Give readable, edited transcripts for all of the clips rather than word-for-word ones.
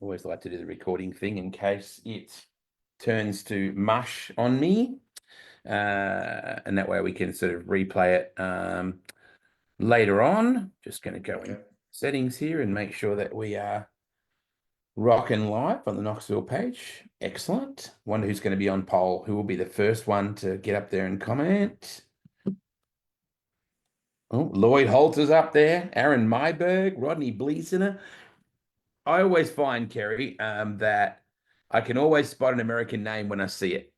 Always like to do the recording thing in case it turns to mush on me. And that way we can sort of replay it later on. Just going to go in settings here and make sure that we are rocking live on the Knoxville page. Excellent. Wonder who's going to be on poll. Who will be the first one to get up there and comment? Oh, Lloyd Holter's up there. Aaron Myberg, Rodney Bleasener. I always find, Kerry, that I can always spot an American name when I see it.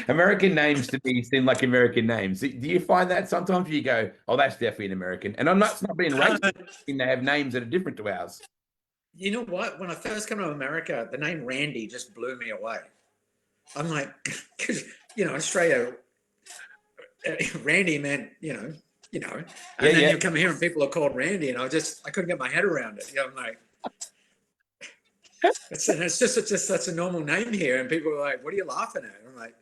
American names to me seem like American names. Do you find that sometimes you go, oh, that's definitely an American? And it's not being racist. They have names that are different to ours. You know what? When I first came to America, the name Randy just blew me away. I'm like, because, Australia, Randy meant, and then you come here and people are called Randy, and I couldn't get my head around it. I'm like, it's just such a normal name here, and people are like, "What are you laughing at?" I'm like,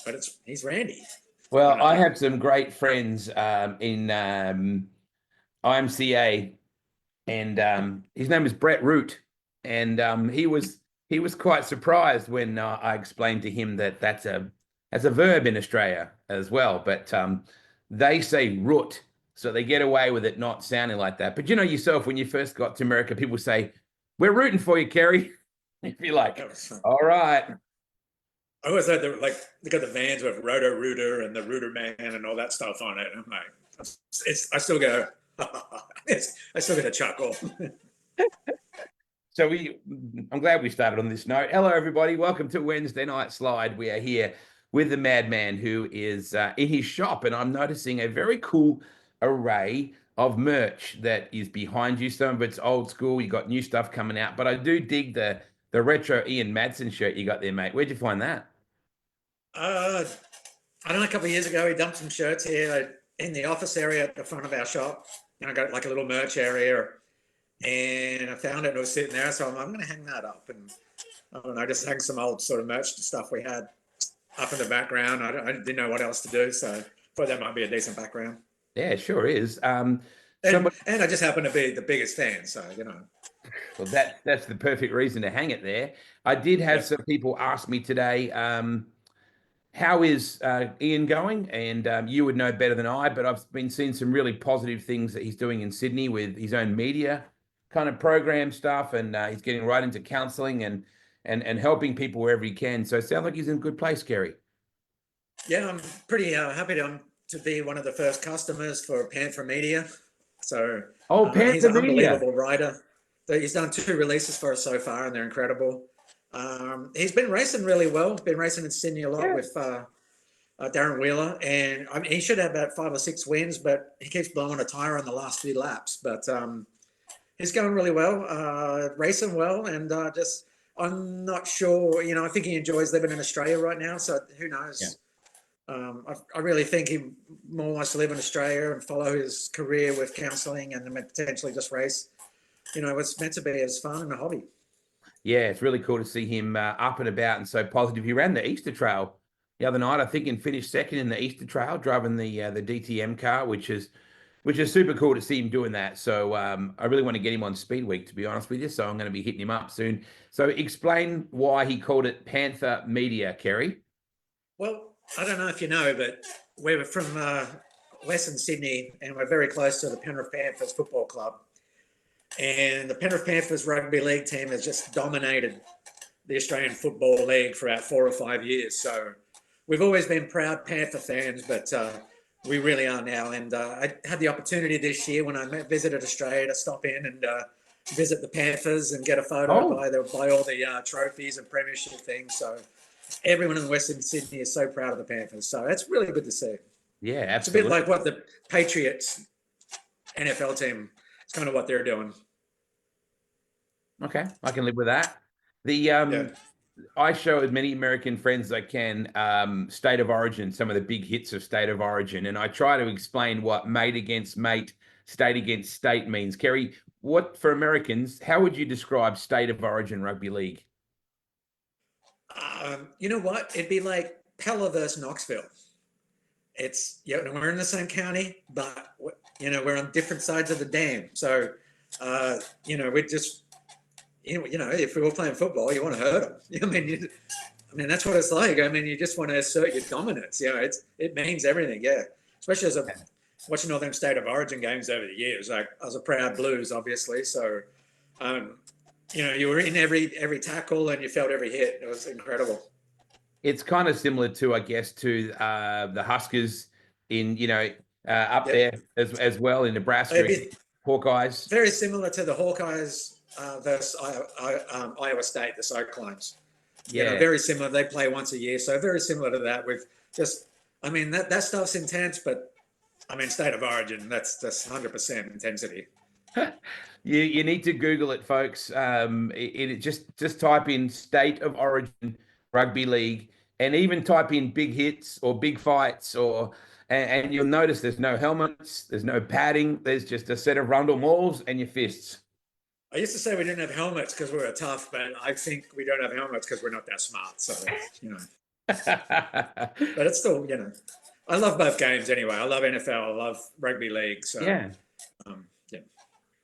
"But he's Randy." Well, I have some great friends in IMCA, and his name is Brett Root, and he was quite surprised when I explained to him that that's a verb in Australia as well, but they say root, so they get away with it not sounding like that. But you know yourself, when you first got to America, people say, "We're rooting for you, Kerry." If you're like, all right. I always thought they got the vans with Roto Rooter and the Rooter Man and all that stuff on it. I'm like, I still go, I still get a chuckle. So I'm glad we started on this note. Hello, everybody. Welcome to Wednesday Night Slide. We are here with the madman who is in his shop, and I'm noticing a very cool array of merch that is behind you. Some of it's old school. You got new stuff coming out, but I do dig the retro Ian Madsen shirt you got there, mate. Where'd you find that? I don't know, a couple of years ago, he dumped some shirts here in the office area at the front of our shop. I got like a little merch area, and I found it and it was sitting there. So I'm going to hang that up, and I don't know, just hang some old sort of merch stuff we had up in the background. I didn't know what else to do, so thought that might be a decent background. Yeah, sure is. And I just happen to be the biggest fan, so Well, that's the perfect reason to hang it there. I did have some people ask me today, how is Ian going? And you would know better than I, but I've been seeing some really positive things that he's doing in Sydney with his own media kind of program stuff, and he's getting right into counselling and helping people wherever he can. So it sounds like he's in a good place, Kerry. Yeah, I'm pretty happy to be one of the first customers for Panther Media. So Panther he's an Media. unbelievable writer. He's done 2 releases for us so far, and they're incredible. He's been racing really well. Been racing in Sydney a lot with Darren Wheeler, and I mean, he should have about 5 or 6 wins, but he keeps blowing a tire on the last few laps. But he's going really well, racing well, and I'm not sure. I think he enjoys living in Australia right now. So who knows? Yeah. I really think he more wants to live in Australia and follow his career with counselling and potentially just race. It's meant to be as fun and a hobby. Yeah, it's really cool to see him up and about and so positive. He ran the Easter Trail the other night, I think, and finished second in the Easter Trail, driving the DTM car, which is super cool to see him doing that. So I really want to get him on Speed Week, to be honest with you. So I'm going to be hitting him up soon. So explain why he called it Panther Media, Kerry. Well, I don't know if you know, but we're from Western Sydney, and we're very close to the Penrith Panthers Football Club. And the Penrith Panthers rugby league team has just dominated the Australian Football League for about 4 or 5 years. So we've always been proud Panther fans, but we really are now. And I had the opportunity this year when I visited Australia to stop in and visit the Panthers and get a photo by all the trophies and premiership things. So everyone in Western Sydney is so proud of the Panthers. So it's really good to see. Yeah, absolutely. It's a bit like what the Patriots NFL team, it's kind of what they're doing. Okay, I can live with that. I show as many American friends as I can State of Origin, some of the big hits of State of Origin, and I try to explain what mate against mate, state against state means. Kerry, what for Americans, how would you describe State of Origin Rugby League? You know what? It'd be like Pella versus Knoxville. It's, we're in the same county, but, we're on different sides of the dam. So, we're just, if we were playing football, you want to hurt them. I mean, that's what it's like. I mean, you just want to assert your dominance. It means everything. Yeah, especially as watching all them state of origin games over the years. Like, I was a proud Blues, obviously. So, you were in every tackle and you felt every hit. It was incredible. It's kind of similar to, I guess, to the Huskers in, up there as well in Nebraska, Hawkeyes. Very similar to the Hawkeyes versus Iowa State, the Cyclones. Yeah, very similar. They play once a year, so very similar to that. With that stuff's intense, but state of origin, that's 100% intensity. You need to Google it, folks. Just type in state of origin rugby league, and even type in big hits or big fights, and you'll notice there's no helmets, there's no padding, there's just a set of rundle mauls and your fists. I used to say we didn't have helmets because we were tough, but I think we don't have helmets because we're not that smart. So, but it's still, I love both games anyway. I love NFL, I love rugby league. So yeah.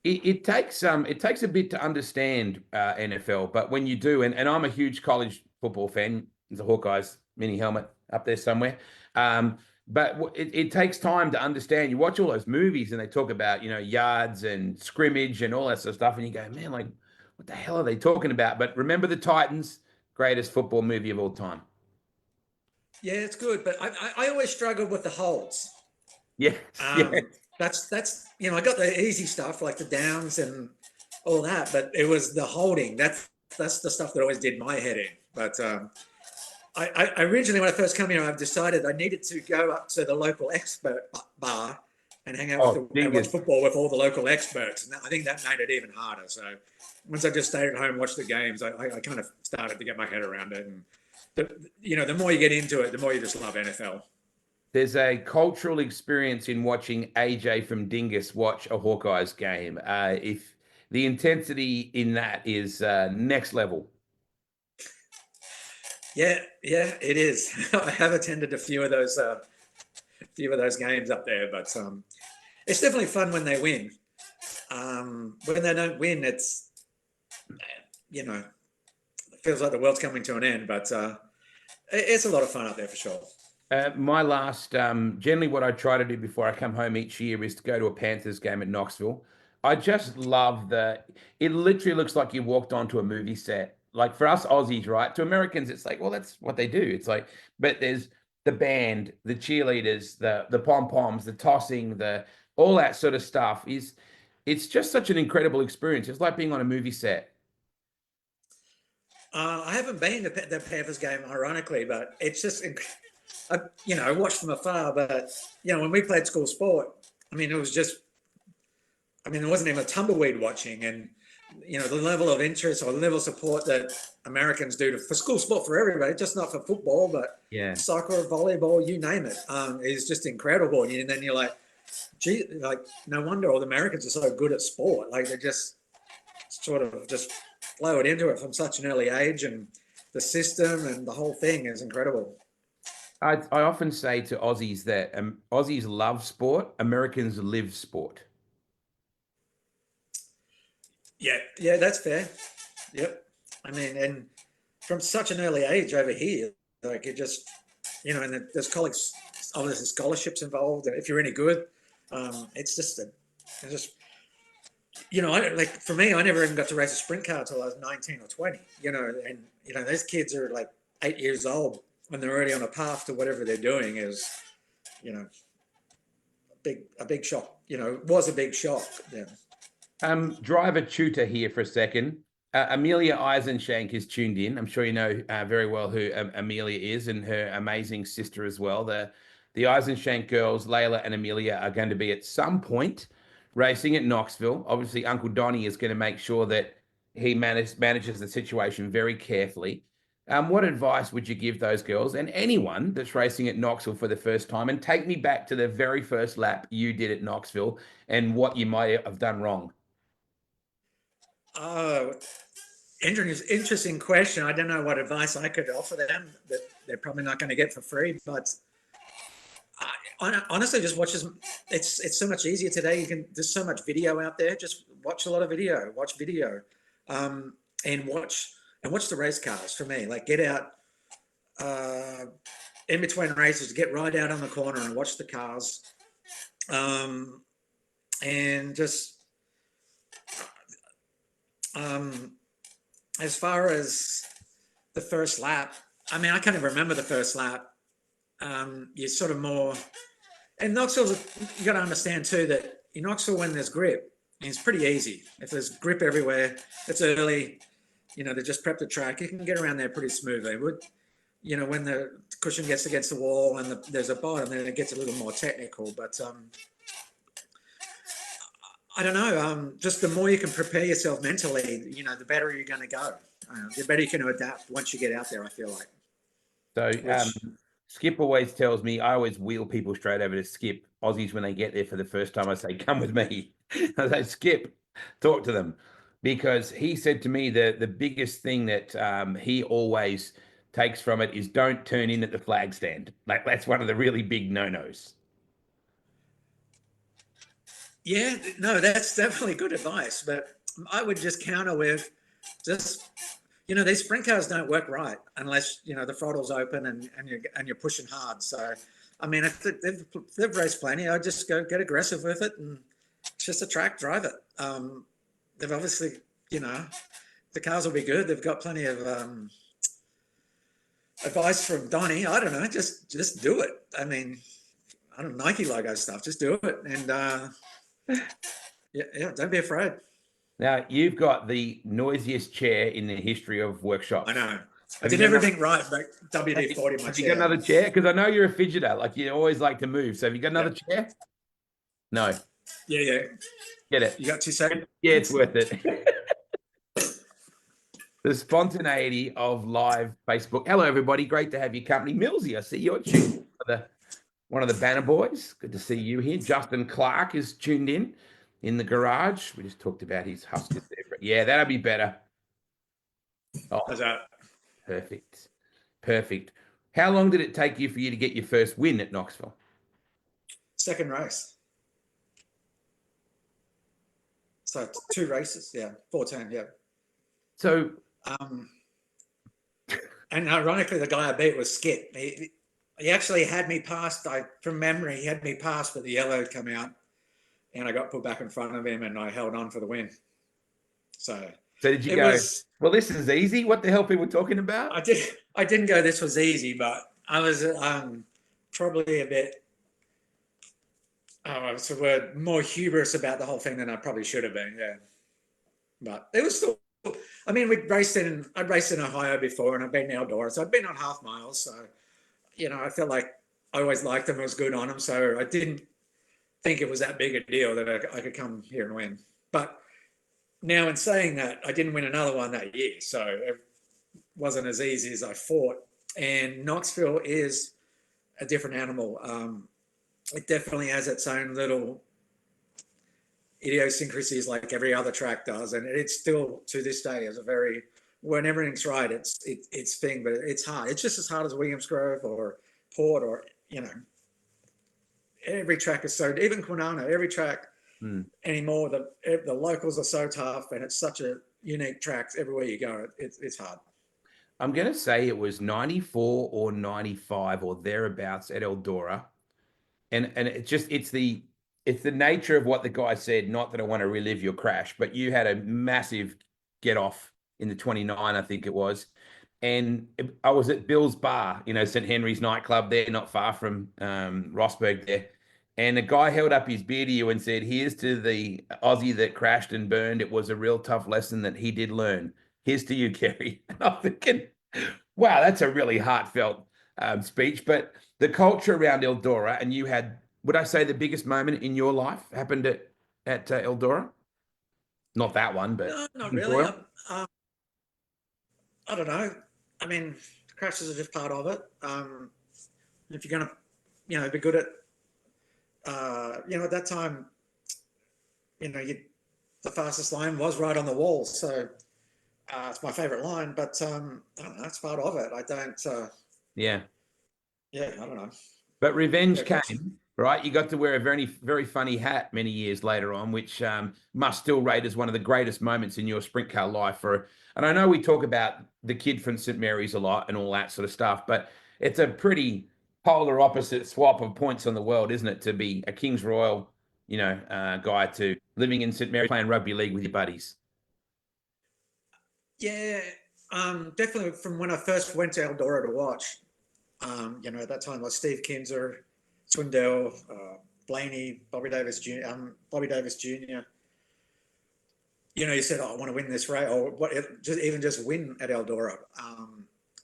It takes a bit to understand NFL, but when you do, and I'm a huge college football fan, there's a Hawkeyes mini helmet up there somewhere. But it takes time to understand. You watch all those movies and they talk about, yards and scrimmage and all that sort of stuff. And you go, man, like, what the hell are they talking about? But remember the Titans, greatest football movie of all time. Yeah, it's good. But I always struggled with the holds. Yeah. That's I got the easy stuff like the downs and all that, but it was the holding. That's the stuff that always did my head in. But I originally, when I first came here, I've decided I needed to go up to the local expert bar and hang out and watch football with all the local experts. And I think that made it even harder. So once I just stayed at home and watched the games, I kind of started to get my head around it. And the more you get into it, the more you just love NFL. There's a cultural experience in watching AJ from Dingus watch a Hawkeyes game. If the intensity in that is next level. Yeah, it is. I have attended a few of those games up there, but it's definitely fun when they win. When they don't win, it's it feels like the world's coming to an end. But it's a lot of fun up there for sure. My last, generally what I try to do before I come home each year is to go to a Panthers game at Knoxville. I just love it literally looks like you walked onto a movie set. Like for us Aussies, right? To Americans, it's like, well, that's what they do. It's like, but there's the band, the cheerleaders, the pom-poms, the tossing, all that sort of stuff it's just such an incredible experience. It's like being on a movie set. I haven't been to the Panthers game, ironically, but it's just, I watched from afar. But when we played school sport, it was just, it wasn't even a tumbleweed watching, and the level of interest or level of support that Americans do for school sport for everybody, just not for football, but soccer, volleyball, you name it, is just incredible. And then you're like, gee, like no wonder all the Americans are so good at sport. Like they just sort of just flowed into it from such an early age, and the system and the whole thing is incredible. I often say to Aussies that Aussies love sport, Americans live sport. Yeah, that's fair. Yep. And from such an early age over here, like it just, and there's college, obviously scholarships involved. And if you're any good, it's just, like for me, I never even got to race a sprint car until I was 19 or 20, and those kids are like 8 years old when they're already on a path to whatever they're doing is, a big shock, was a big shock. Yeah. Driver tutor here for a second. Amelia Eisenshank is tuned in. I'm sure you know very well who Amelia is, and her amazing sister as well. The Eisenshank girls, Layla and Amelia, are going to be at some point racing at Knoxville. Obviously, Uncle Donnie is going to make sure that he manages the situation very carefully. What advice would you give those girls and anyone that's racing at Knoxville for the first time? And take me back to the very first lap you did at Knoxville and what you might have done wrong. Interesting question. I don't know what advice I could offer them that they're probably not going to get for free, but honestly, just watch this. It's so much easier today. There's so much video out there. Just watch a lot of video. Watch video. and watch the race cars for me. Like get out in between races, get right out on the corner and watch the cars. And just as far as the first lap, I mean, I can't even remember the first lap. You're sort of more, and Knoxville, you got to understand too that in Knoxville, when there's grip, it's pretty easy. If there's grip everywhere, it's early, they just prep the track. You can get around there pretty smoothly. When the cushion gets against the wall and there's a bottom, then it gets a little more technical. But I don't know. Just the more you can prepare yourself mentally, the better you're going to go. The better you can adapt once you get out there, I feel like. So Skip always tells me, I always wheel people straight over to Skip. Aussies, when they get there for the first time, I say, come with me. I say, Skip, talk to them. Because he said to me that the biggest thing that he always takes from it is don't turn in at the flag stand. Like that's one of the really big no-nos. Yeah, no, that's definitely good advice. But I would just counter with just, these sprint cars don't work right unless, the throttle's open and you're pushing hard. So, I mean, if they've raced plenty, I'd just go get aggressive with it and it's just a track, drive it. They've obviously, the cars will be good. They've got plenty of advice from Donnie. I don't know, just do it. I mean, I don't know, Nike logo stuff, just do it. And yeah, don't be afraid. Now, you've got the noisiest chair in the history of workshops. I know. I did everything right, but WD-40 my Have you got another chair? Because I know you're a fidgeter. Like you always like to move. So have you got another chair? No. Yeah. Get it. You got 2 seconds? Yeah, it's worth it. The spontaneity of live Facebook. Hello, everybody. Great to have your company. Millsy, I see you're tuned. One of the banner boys. Good to see you here. Justin Clark is tuned in the garage. We just talked about his Huskers there. Yeah, that'll be better. Oh, how's that? Perfect. How long did it take you for you to get your first win at Knoxville? Second race. So 2 races, yeah, 14, yeah. So, and ironically, the guy I beat was Skip. He actually had me passed. From memory, he had me passed, but the yellow had come out, and I got put back in front of him, and I held on for the win. So did you go? Well, this is easy. What the hell people talking about? I didn't go. This was easy, but I was probably a bit. What's the word? More hubris about the whole thing than I probably should have been. Yeah, but it was still. I mean, I'd raced in Ohio before, and I've been in Eldora, so I'd been on half miles. So, I felt like I always liked them. I was good on them, so I didn't think it was that big a deal that I could come here and win. But now, in saying that, I didn't win another one that year, so it wasn't as easy as I thought. And Knoxville is a different animal. It definitely has its own little idiosyncrasies like every other track does, and it's still to this day is when everything's right, it's thing, but it's hard. It's just as hard as Williams Grove or Port or every track is so, even Kwinana, every track anymore. The locals are so tough, and it's such a unique track everywhere you go. It's hard. I'm going to say it was 94 or 95 or thereabouts at Eldora, and it's the nature of what the guy said. Not that I want to relive your crash, but you had a massive get off in the 29, I think it was. And I was at Bill's Bar, St. Henry's nightclub there, not far from Rossburg there. And the guy held up his beer to you and said, here's to the Aussie that crashed and burned. It was a real tough lesson that he did learn. Here's to you, Kerry. And I'm thinking, wow, that's a really heartfelt speech. But the culture around Eldora, and you had, would I say the biggest moment in your life happened at Eldora? Not that one, but no, not really. I don't know. I mean, crashes are just part of it. If you're gonna, be good at, at that time, the fastest line was right on the wall. So it's my favorite line, but I don't know. That's part of it. I don't. Yeah. Yeah, I don't know. But revenge came. right? You got to wear a very, very funny hat many years later on, which must still rate as one of the greatest moments in your sprint car life. And I know we talk about the kid from St. Mary's a lot and all that sort of stuff, but it's a pretty polar opposite swap of points on the world, isn't it? To be a King's Royal, guy to living in St. Mary's playing rugby league with your buddies. Yeah, definitely from when I first went to Eldora to watch, at that time, like Steve Kinzer, Swindell, Blaney, Bobby Davis Jr. You said, oh, I want to win this race, or just win at Eldora.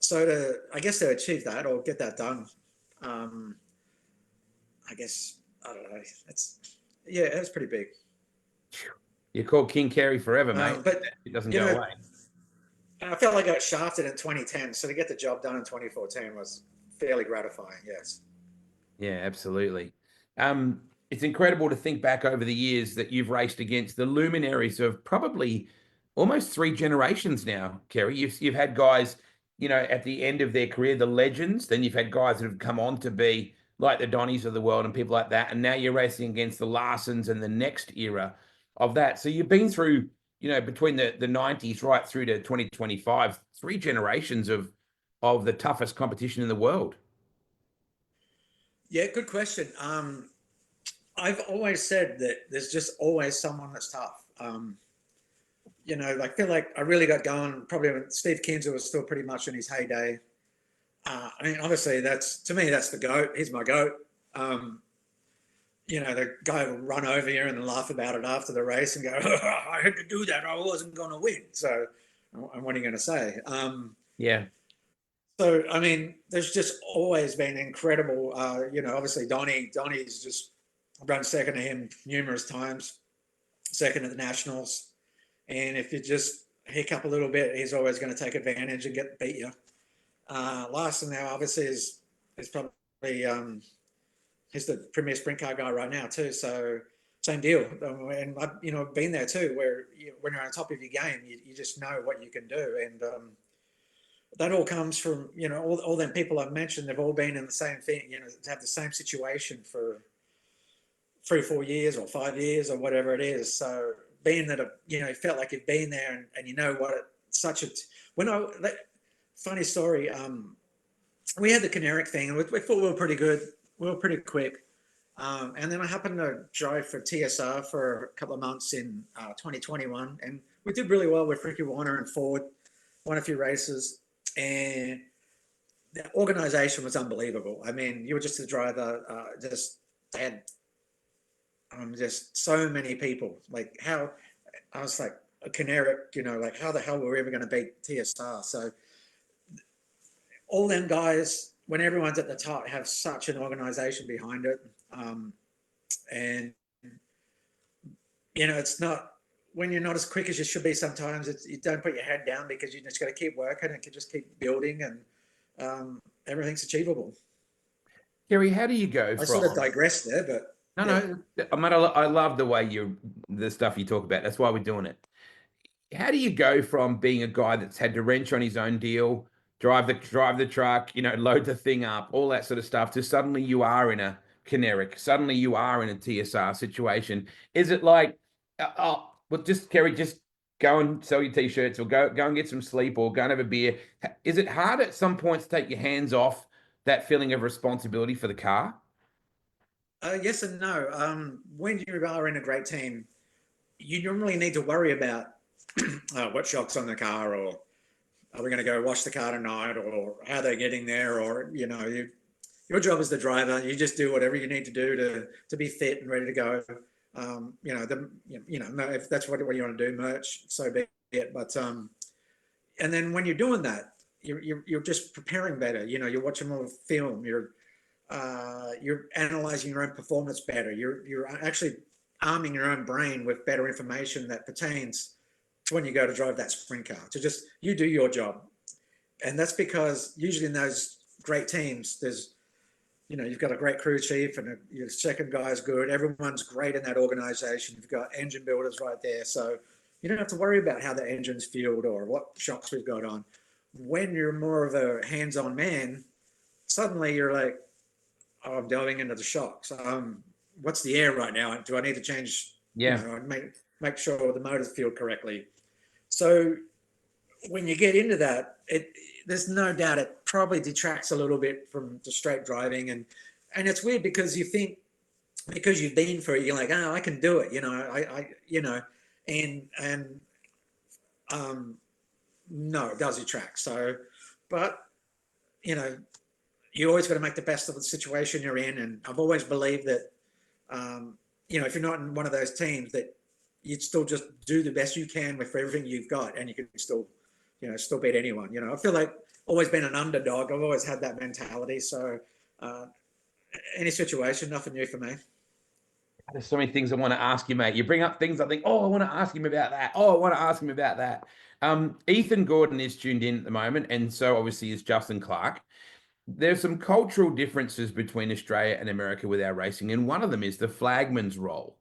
So I guess to achieve that or get that done, I guess, I don't know. It was pretty big. You're called King Kerry forever, mate. But it doesn't go away. I felt like I got shafted in 2010, so to get the job done in 2014 was fairly gratifying. Yes. Yeah, absolutely. It's incredible to think back over the years that you've raced against the luminaries of probably almost 3 generations now, Kerry. You've had guys, at the end of their career, the legends. Then you've had guys that have come on to be like the Donnies of the world and people like that. And now you're racing against the Larsons and the next era of that. So you've been through, between the 90s right through to 2025, 3 generations of the toughest competition in the world. Yeah, good question. I've always said that there's just always someone that's tough. I feel like I really got going probably when Steve Kinzer was still pretty much in his heyday. Obviously to me, that's the GOAT. He's my GOAT. The guy will run over here and laugh about it after the race and go, I had to do that. I wasn't going to win. So what are you going to say? Yeah. So, there's just always been incredible, obviously Donnie's just run second to him numerous times, second at the Nationals. And if you just hiccup a little bit, he's always going to take advantage and beat you. Larson now obviously is probably, he's the premier sprint car guy right now too. So same deal. And I've been there too, where when you're on top of your game, you just know what you can do. And, that all comes from, all them people I've mentioned, they've all been in the same thing, to have the same situation for 3 or 4 years or 5 years or whatever it is. So being that, you felt like you've been there and you know what funny story, we had the Caneric thing and we thought we were pretty good. We were pretty quick. And then I happened to drive for TSR for a couple of months in 2021 and we did really well with Ricky Warner and Ford, won a few races. And the organization was unbelievable. You were just a driver, they had just so many people. Like how I was like a Caneric, like how the hell were we ever going to beat TSR? So all them guys, when everyone's at the top, have such an organization behind it. And it's not. When you're not as quick as you should be sometimes, you don't put your head down because you just got to keep working and just keep building and everything's achievable. Kerry, how do you go from... I sort of digressed there, but... No, I love the way the stuff you talk about. That's why we're doing it. How do you go from being a guy that's had to wrench on his own deal, drive the truck, load the thing up, all that sort of stuff, to suddenly you are in a Caneric, suddenly you are in a TSR situation? Is it like, well, Kerry, just go and sell your T-shirts or go and get some sleep or go and have a beer? Is it hard at some points to take your hands off that feeling of responsibility for the car? Yes and no. When you are in a great team, you normally need to worry about what shock's on the car, or are we going to go wash the car tonight, or how they're getting there, or your job as the driver, you just do whatever you need to do to be fit and ready to go. If that's what you want to do, merch, so be it. But and then when you're doing that, you're just preparing better. You're watching more film. You're analyzing your own performance better. You're actually arming your own brain with better information that pertains to when you go to drive that sprint car. To just you do your job, and that's because usually in those great teams, there's you've got a great crew chief and your second guy is good. Everyone's great in that organization. You've got engine builders right there. So you don't have to worry about how the engine's fueled or what shocks we've got on. When you're more of a hands-on man, suddenly you're like, oh, I'm delving into the shocks. What's the air right now? Do I need to change? You Yeah. know, make sure the motors feel correctly. So when you get into that, there's no doubt it probably detracts a little bit from the straight driving, and it's weird because you think because you've been through it, you're like, oh, I can do it, you know, and no, it does detract. So, but you know, you always got to make the best of the situation you're in, and I've always believed that, you know, if you're not in one of those teams, that you'd still just do the best you can with everything you've got, and you can still, you know, still beat anyone. You know, I feel like always been an underdog. I've always had that mentality. So, uh, any situation, nothing new for me. There's so many things I want to ask you, mate. You bring up things I think, oh, I want to ask him about that. Oh, I want to ask him about that. Ethan Gordon is tuned in at the moment, and so obviously is Justin Clark. There's some cultural differences between Australia and America with our racing, and one of them is the flagman's role.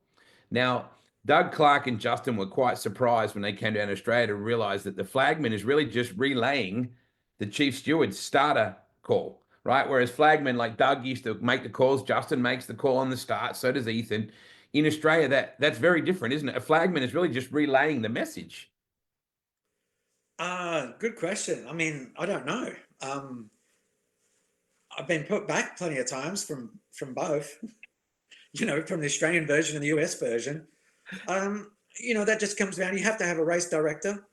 Now, Doug Clark and Justin were quite surprised when they came down to Australia to realize that the flagman is really just relaying the chief steward's starter call, right? Whereas flagman, like Doug used to make the calls, Justin makes the call on the start, so does Ethan. In Australia, that's very different, isn't it? A flagman is really just relaying the message. Good question. I mean, I don't know. I've been put back plenty of times from both, you know, from the Australian version and the US version. You know, that just comes down. You have to have a race director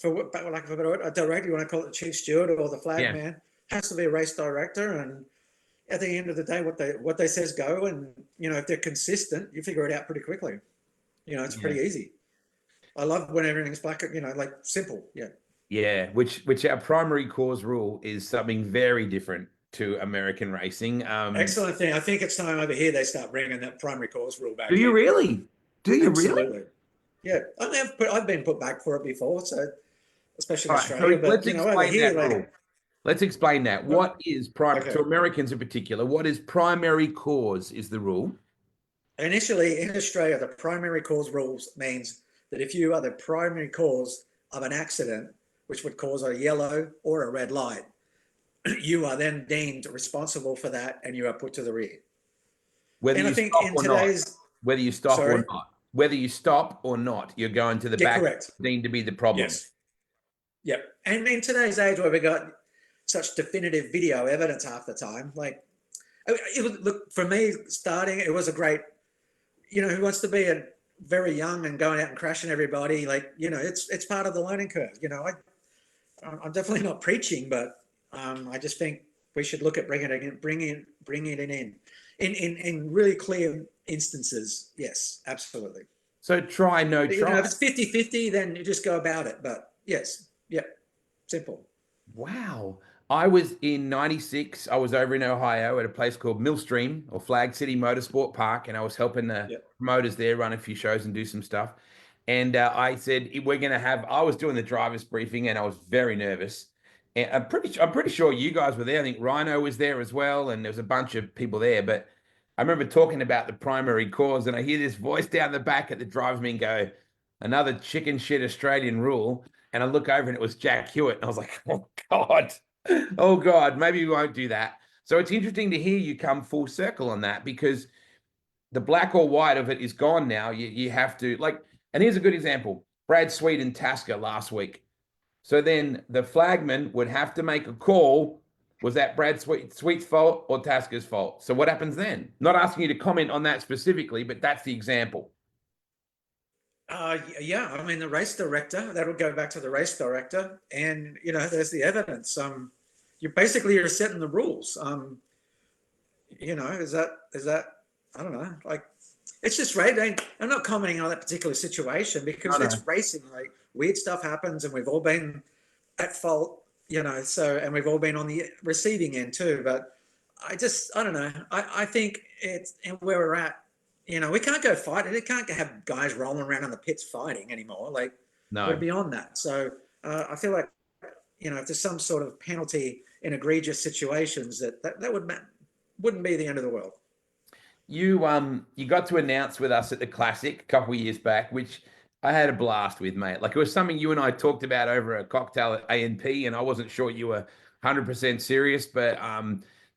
for what, like for a director, you want to call it the chief steward or the flag Yeah. man, has to be a race director. And at the end of the day, what they says go, and you know, if they're consistent, you figure it out pretty quickly. You know, it's Yeah. pretty easy. I love when everything's black, you know, like simple. Yeah. Yeah, which our primary cause rule is something very different to American racing. Excellent thing. I think it's time over here they start bringing that primary cause rule Do back you in. really? Do you really? Absolutely. Yeah, I've been put back for it before, so especially All in right, so Australia. But let's you know, over explain here, that rule. like, Let's explain that. what? What is prime Okay. to Americans in particular? What is primary cause is the rule. Initially, in Australia, the primary cause rules means that if you are the primary cause of an accident, which would cause a yellow or a red light, you are then deemed responsible for that, and you are put to the rear. Whether And I you think stop in or not, today's, whether you stop or sorry, not, whether you stop or not, you're going to the yeah, back correct. deemed to be the problem. Yes. Yep. And in today's age where we got such definitive video evidence half the time, like it was, look, for me starting, it was a great, you know, who wants to be a very young and going out and crashing everybody, like, you know, it's part of the learning curve. You know, I'm definitely not preaching, but I just think we should look at bringing it in really clear instances. Yes, absolutely. So try, no You know, try. if it's 50-50, then you just go about it. But yes, yep, simple. Wow. I was in 96. I was over in Ohio at a place called Millstream or Flag City Motorsport Park, and I was helping the Yep. promoters there run a few shows and do some stuff. And I said, we're going to have, I was doing the driver's briefing and I was very nervous. And I'm pretty sure you guys were there. I think Rhino was there as well. And there was a bunch of people there. But I remember talking about the primary cause, and I hear this voice down the back at the driver's meeting go, another chicken shit Australian rule. And I look over and it was Jack Hewitt. And I was like, oh God, oh God, maybe we won't do that. So it's interesting to hear you come full circle on that, because the black or white of it is gone now. You have to, like, and here's a good example. Brad Sweet and Tasker last week. So then the flagman would have to make a call. Was that Brad Sweet's fault or Tasker's fault? So what happens then? Not asking you to comment on that specifically, but that's the example. Yeah, I mean the race director. That'll go back to the race director, and you know, there's the evidence. You're setting the rules. You know, is that I don't know. Like, it's just right. I'm not commenting on that particular situation because No, no. it's racing. Like, weird stuff happens, and we've all been at fault. You know, so, and we've all been on the receiving end too. But I don't know. I think it's, and where we're at, you know, we can't go fight it. It can't have guys rolling around in the pits fighting anymore. Like, we're No. beyond that. So I feel like, you know, if there's some sort of penalty in egregious situations, that wouldn't be the end of the world. You got to announce with us at the Classic a couple of years back, which I had a blast with, mate. Like, it was something you and I talked about over a cocktail at A&P, and I wasn't sure you were 100% serious, but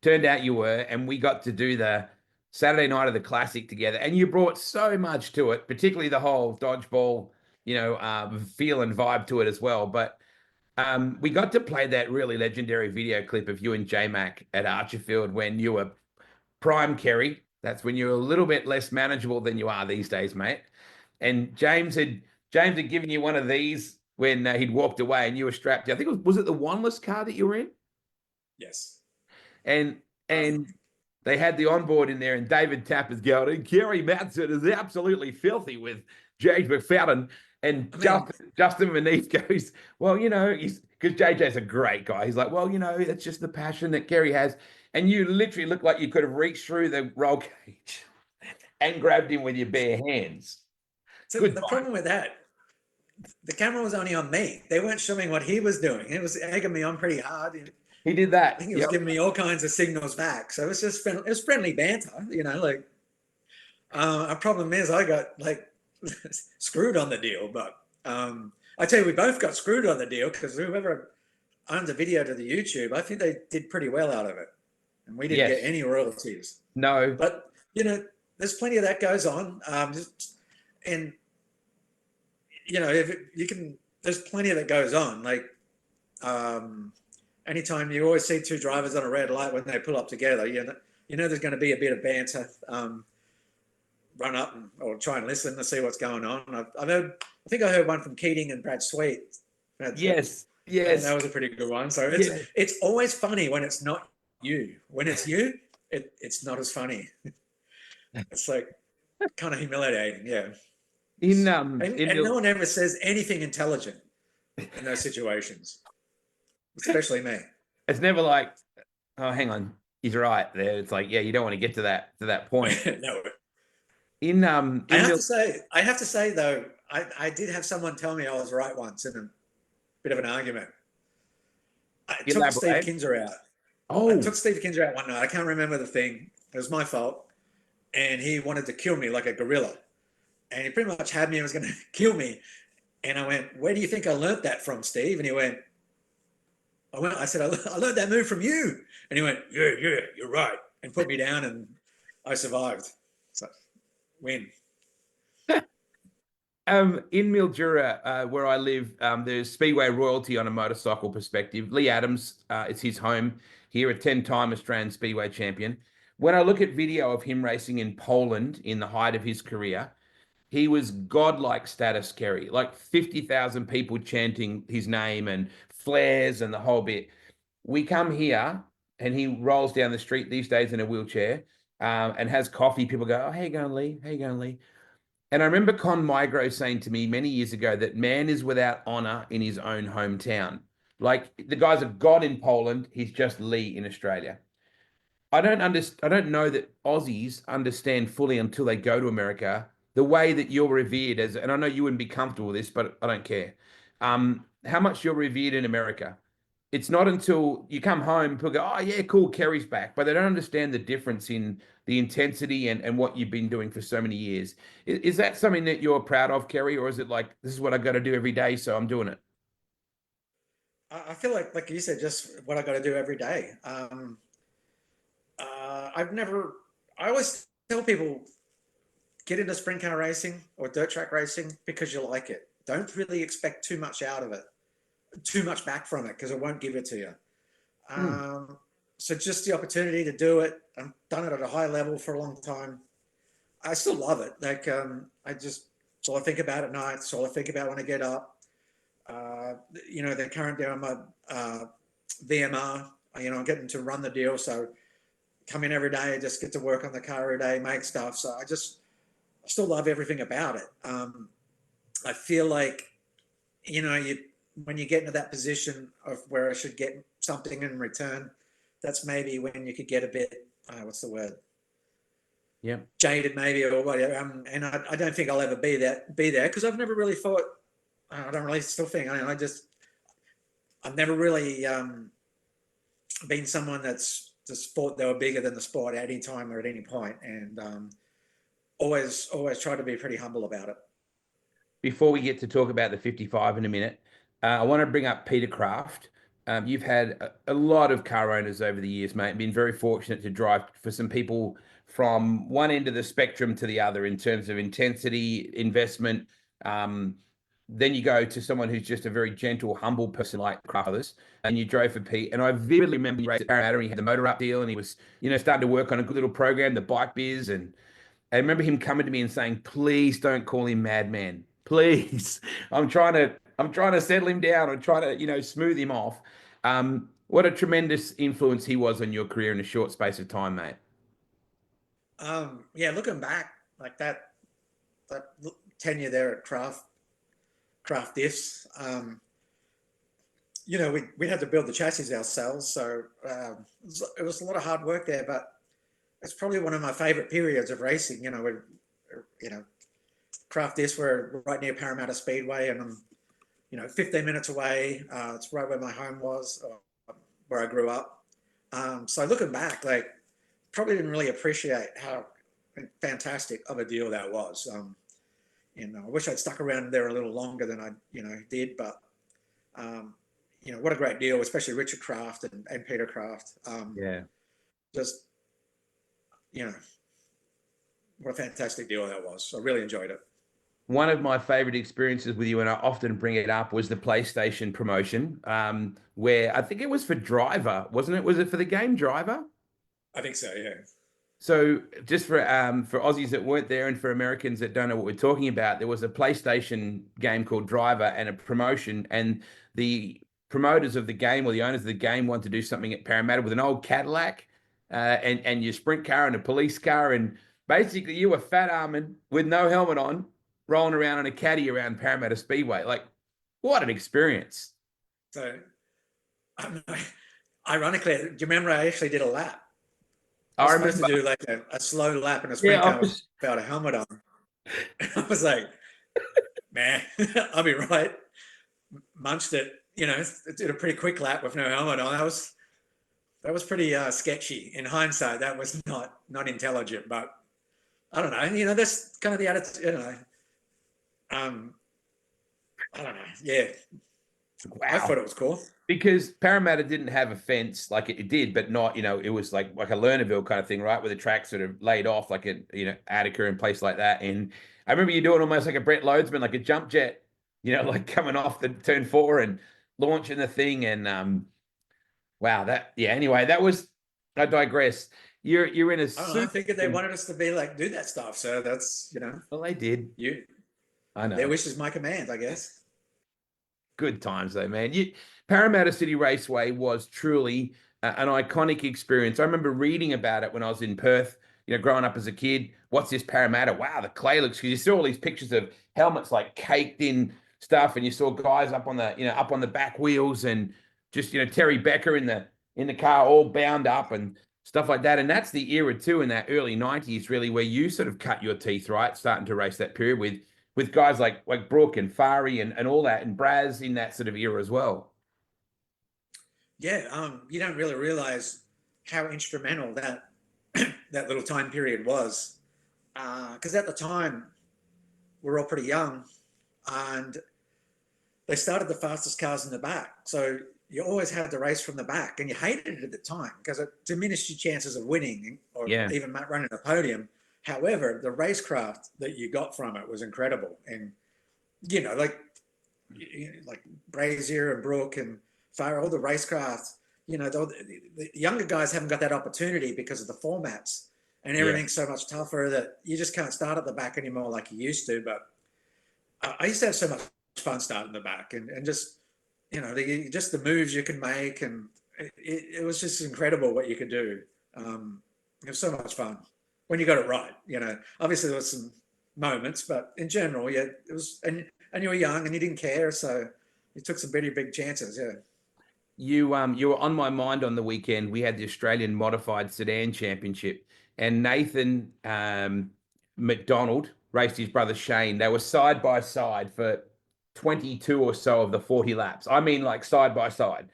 turned out you were, and we got to do the Saturday night of the Classic together, and you brought so much to it, particularly the whole dodgeball, feel and vibe to it as well. But we got to play that really legendary video clip of you and J-Mac at Archerfield when you were prime Kerry. That's when you were a little bit less manageable than you are these days, mate. And James had given you one of these when he'd walked away, and you were strapped. I think was it the Wanless car that you were in? Yes. And they had the onboard in there, and David Tapper's going, and Kerry Madsen is absolutely filthy with James McFadden. And Justin Manise goes, well, because JJ's a great guy. He's like, well, that's just the passion that Kerry has. And you literally look like you could have reached through the roll cage and grabbed him with your bare hands. So the problem with that, the camera was only on me. They weren't showing what he was doing. It was egging me on pretty hard. He did that. I think he was giving me all kinds of signals back. So it was just it was friendly banter, Our problem is I got screwed on the deal, but I tell you, we both got screwed on the deal because whoever owned the video to the YouTube, I think they did pretty well out of it, and we didn't get any royalties. No, but there's plenty of that goes on, if you can, there's plenty of that goes on. Anytime you always see two drivers on a red light when they pull up together, there's going to be a bit of banter. Run up or try and listen to see what's going on. I think I heard one from Keating and Brad Sweet. Yes. That was a pretty good one. So it's always funny when it's not you. When it's you, it's not as funny. It's kind of humiliating, yeah. And no one ever says anything intelligent in those situations, especially me. It's never like, oh, hang on, he's right there. It's like, yeah, you don't want to get to that point. No. I have to say though, I did have someone tell me I was right once in a bit of an argument. I took Steve Kinser out. I took Steve Kinser out one night. I can't remember the thing. It was my fault. And he wanted to kill me like a gorilla. And he pretty much had me and was going to kill me. And I went, where do you think I learnt that from, Steve? And he went, I said, I learned that move from you. And he went, yeah, you're right. And put me down, and I survived. So, win. In Mildura, where I live, there's Speedway royalty on a motorcycle perspective. Lee Adams, it's his home here, a 10-time Australian Speedway champion. When I look at video of him racing in Poland in the height of his career, he was godlike status, Kerry, 50,000 people chanting his name and flares and the whole bit. We come here and he rolls down the street these days in a wheelchair and has coffee. People go, oh, how you going, Lee? How you going, Lee? And I remember Con Migro saying to me many years ago that man is without honor in his own hometown. The guy's a god in Poland. He's just Lee in Australia. I don't know that Aussies understand fully until they go to America the way that you're revered and I know you wouldn't be comfortable with this, but I don't care. How much you're revered in America. It's not until you come home, people go, oh yeah, cool, Kerry's back. But they don't understand the difference in the intensity and what you've been doing for so many years. Is that something that you're proud of, Kerry? Or is it this is what I got to do every day, so I'm doing it? I feel like you said, just what I got to do every day. I always tell people, get into sprint car racing or dirt track racing because you like it. Don't really expect too much out of it, too much back from it, because it won't give it to you. So just the opportunity to do it. I've done it at a high level for a long time. I still love it. It's all I think about at night. It's all I think about when I get up. The current deal, I'm a VMR. I'm getting to run the deal. So come in every day, just get to work on the car every day, make stuff. So I still love everything about it. I feel like, when you get into that position of where I should get something in return, that's maybe when you could get a bit, what's the word? Yeah. Jaded maybe, or whatever. And I don't think I'll ever be there because I've never really thought, I don't really still think, I've never really been someone that's just thought they were bigger than the sport at any time or at any point. And always try to be pretty humble about it. Before we get to talk about the 55 in a minute, I want to bring up Peter Kraft. You've had a lot of car owners over the years, mate. Been very fortunate to drive for some people from one end of the spectrum to the other in terms of intensity, investment. Um, then you go to someone who's just a very gentle, humble person like others, and you drove for Pete. And I vividly remember he raced at Parramatta. He had the motor up deal, and he was, starting to work on a good little program, the bike biz, and I remember him coming to me and saying, "Please don't call him Madman. Please, I'm trying to settle him down. I'm trying to, smooth him off." What a tremendous influence he was on your career in a short space of time, mate. Yeah, looking back like that tenure there at Craft Diffs, we had to build the chassis ourselves, so it was a lot of hard work there. But it's probably one of my favourite periods of racing. You know, Craft Diffs were right near Parramatta Speedway, and I'm 15 minutes away. It's right where my home was, where I grew up. So looking back, like, probably didn't really appreciate how fantastic of a deal that was. I wish I'd stuck around there a little longer than I, did. But what a great deal, especially Richard Kraft and Peter Kraft. Yeah. Just, what a fantastic deal that was. I really enjoyed it. One of my favorite experiences with you, and I often bring it up, was the PlayStation promotion, where I think it was for Driver, wasn't it? Was it for the game Driver? I think so, yeah. So just for Aussies that weren't there and for Americans that don't know what we're talking about, there was a PlayStation game called Driver and a promotion, and the promoters of the game, or the owners of the game, wanted to do something at Parramatta with an old Cadillac, and your sprint car and a police car, and basically you were fat arming with no helmet on, rolling around on a caddy around Parramatta Speedway. Like, what an experience! So, ironically, do you remember I actually did a lap? I was supposed to do like a slow lap in a sprint car without a helmet on. I was like, man, I'll be right. Munched it, did a pretty quick lap with no helmet on. That was pretty sketchy. In hindsight, that was not intelligent, but I don't know. That's kind of the attitude. I don't know. Yeah. Wow. I thought it was cool. Because Parramatta didn't have a fence like it did, but not, it was like a Lernerville kind of thing, right? Where the track sort of laid off like Attica and place like that. And I remember you doing almost like a Brett Loadsman, like a jump jet, like coming off the turn 4 and launching the thing. And wow, anyway, I digress. You're in a I figured they wanted us to be like, do that stuff. So that's, Well, they did. I know. Their wish is my command, I guess. Good times though, man. Parramatta City Raceway was truly an iconic experience. I remember reading about it when I was in Perth, growing up as a kid. What's this Parramatta? Wow, the clay looks, because you saw all these pictures of helmets like caked in stuff, and you saw guys up on the back wheels, and just Terry Becker in the car all bound up and stuff like that. And that's the era too, in that early 90s, really, where you sort of cut your teeth, right? Starting to race that period with guys like Brooke and Fari and all that, and Braz in that sort of era as well. Yeah, you don't really realize how instrumental that that little time period was, because at the time we're all pretty young, and they started the fastest cars in the back, so you always had to race from the back, and you hated it at the time because it diminished your chances of winning or even running a podium. However, the racecraft that you got from it was incredible, and like Brazier and Brooke and Fire, all the racecraft. The younger guys haven't got that opportunity because of the formats, and everything's so much tougher that you just can't start at the back anymore like you used to. But I used to have so much fun starting the back, and just just the moves you can make, and it was just incredible what you could do. It was so much fun when you got it right. Obviously there was some moments, but in general, it was, and you were young and you didn't care, so you took some pretty big chances. Yeah. You were on my mind on the weekend. We had the Australian Modified Sedan Championship, and Nathan McDonald raced his brother Shane. They were side by side for 22 or so of the 40 laps. I mean, like side by side.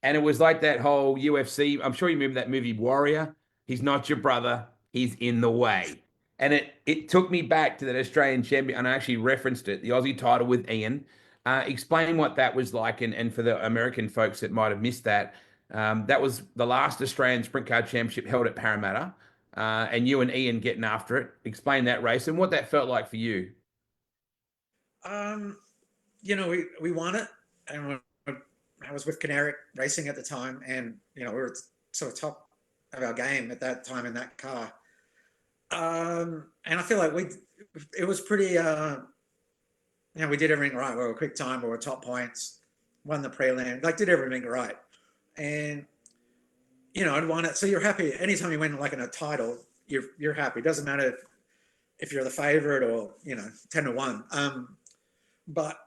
And it was like that whole UFC. I'm sure you remember that movie Warrior. He's not your brother. He's in the way. And it took me back to that Australian champion, and I actually referenced it, the Aussie title with Ian. Explain what that was like, and for the American folks that might have missed that, that was the last Australian Sprint Car Championship held at Parramatta, and you and Ian getting after it. Explain that race and what that felt like for you. Um, we won it, and I was with Kerry Racing at the time, and we were sort of top of our game at that time in that car. And I feel like it was pretty. We did everything right. We were a quick time, we were top points, won the prelim, did everything right, and I'd won it. So you're happy anytime you win in a title. You're happy. It doesn't matter if you're the favorite or 10-1. But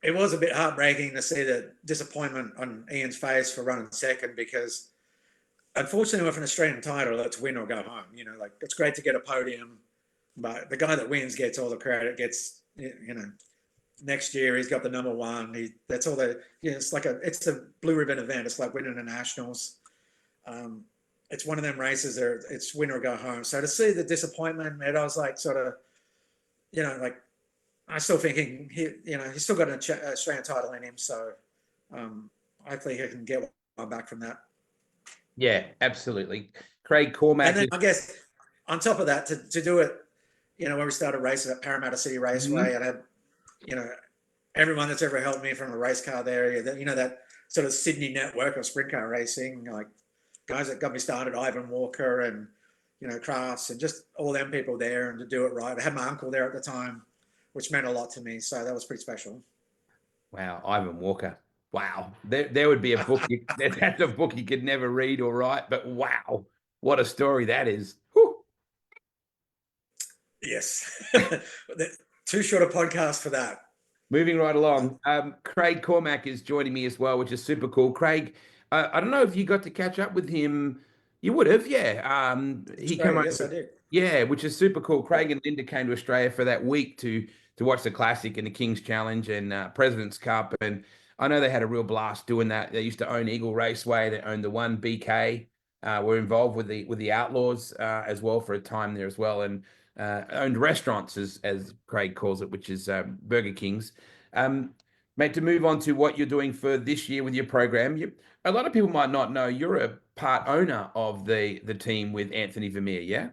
it was a bit heartbreaking to see the disappointment on Ian's face for running second, because unfortunately with an Australian title, it's win or go home. It's great to get a podium, but the guy that wins gets all the credit. Gets next year he's got the number one. That's all the it's it's a blue ribbon event. It's like winning the nationals. It's one of them races there. It's win or go home. So to see the disappointment, I was sort of, I'm still thinking he's still got an Australian title in him. So hopefully he can get one back from that. Yeah, absolutely. Craig Cormack. And then I guess on top of that, to do it, when we started racing at Parramatta City Raceway, and I had, everyone that's ever helped me from a race car there, that sort of Sydney network of sprint car racing, guys that got me started, Ivan Walker and, Crafts, and just all them people there, and to do it right. I had my uncle there at the time, which meant a lot to me. So that was pretty special. Wow, Ivan Walker. Wow, there would be a book. That's a book you could never read or write. But wow, what a story that is. Whew. Yes, too short a podcast for that. Moving right along, Craig Cormack is joining me as well, which is super cool. Craig, I don't know if you got to catch up with him. You would have, yeah. He came over. Yes, I did. Yeah, which is super cool. Craig and Linda came to Australia for that week to watch the Classic and the King's Challenge and President's Cup, and I know they had a real blast doing that. They used to own Eagle Raceway. They owned the one BK. Were involved with the Outlaws as well for a time there as well, and owned restaurants as Craig calls it, which is Burger King's. Mate, to move on to what you're doing for this year with your program, a lot of people might not know you're a part owner of the team with Anthony Vermeer, yeah?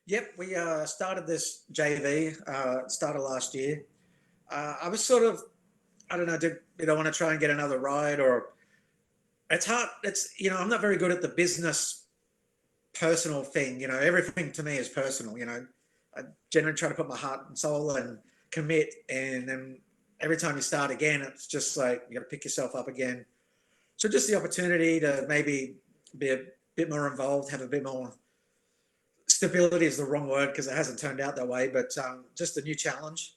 Yep, we started this JV, started last year. I was sort of, I don't know, did I want to try and get another ride, or it's hard. It's, I'm not very good at the business personal thing. Everything to me is personal. I generally try to put my heart and soul and commit. And then every time you start again, it's just like, you got to pick yourself up again. So just the opportunity to maybe be a bit more involved, have a bit more stability is the wrong word because it hasn't turned out that way, but just a new challenge.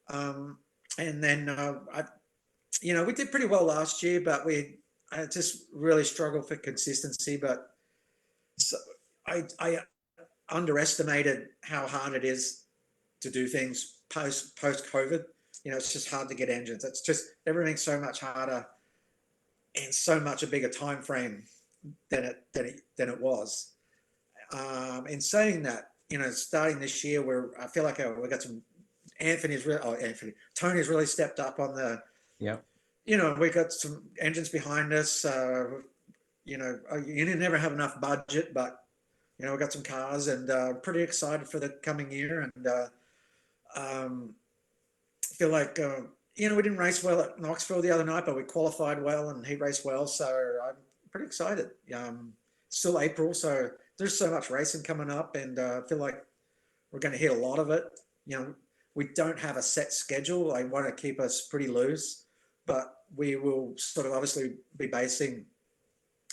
And then we did pretty well last year, but I just really struggled for consistency. But so I underestimated how hard it is to do things post COVID. It's just hard to get engines. It's just everything's so much harder and so much a bigger time frame than it was. In saying that, starting this year, I feel like we got some. Tony's really stepped up on the. Yeah. We got some engines behind us. You never have enough budget, but we got some cars, and pretty excited for the coming year. And feel like we didn't race well at Knoxville the other night, but we qualified well and he raced well, so I'm pretty excited. Still April, so there's so much racing coming up, and I feel like we're going to hit a lot of it. We don't have a set schedule. I want to keep us pretty loose, but we will sort of obviously be basing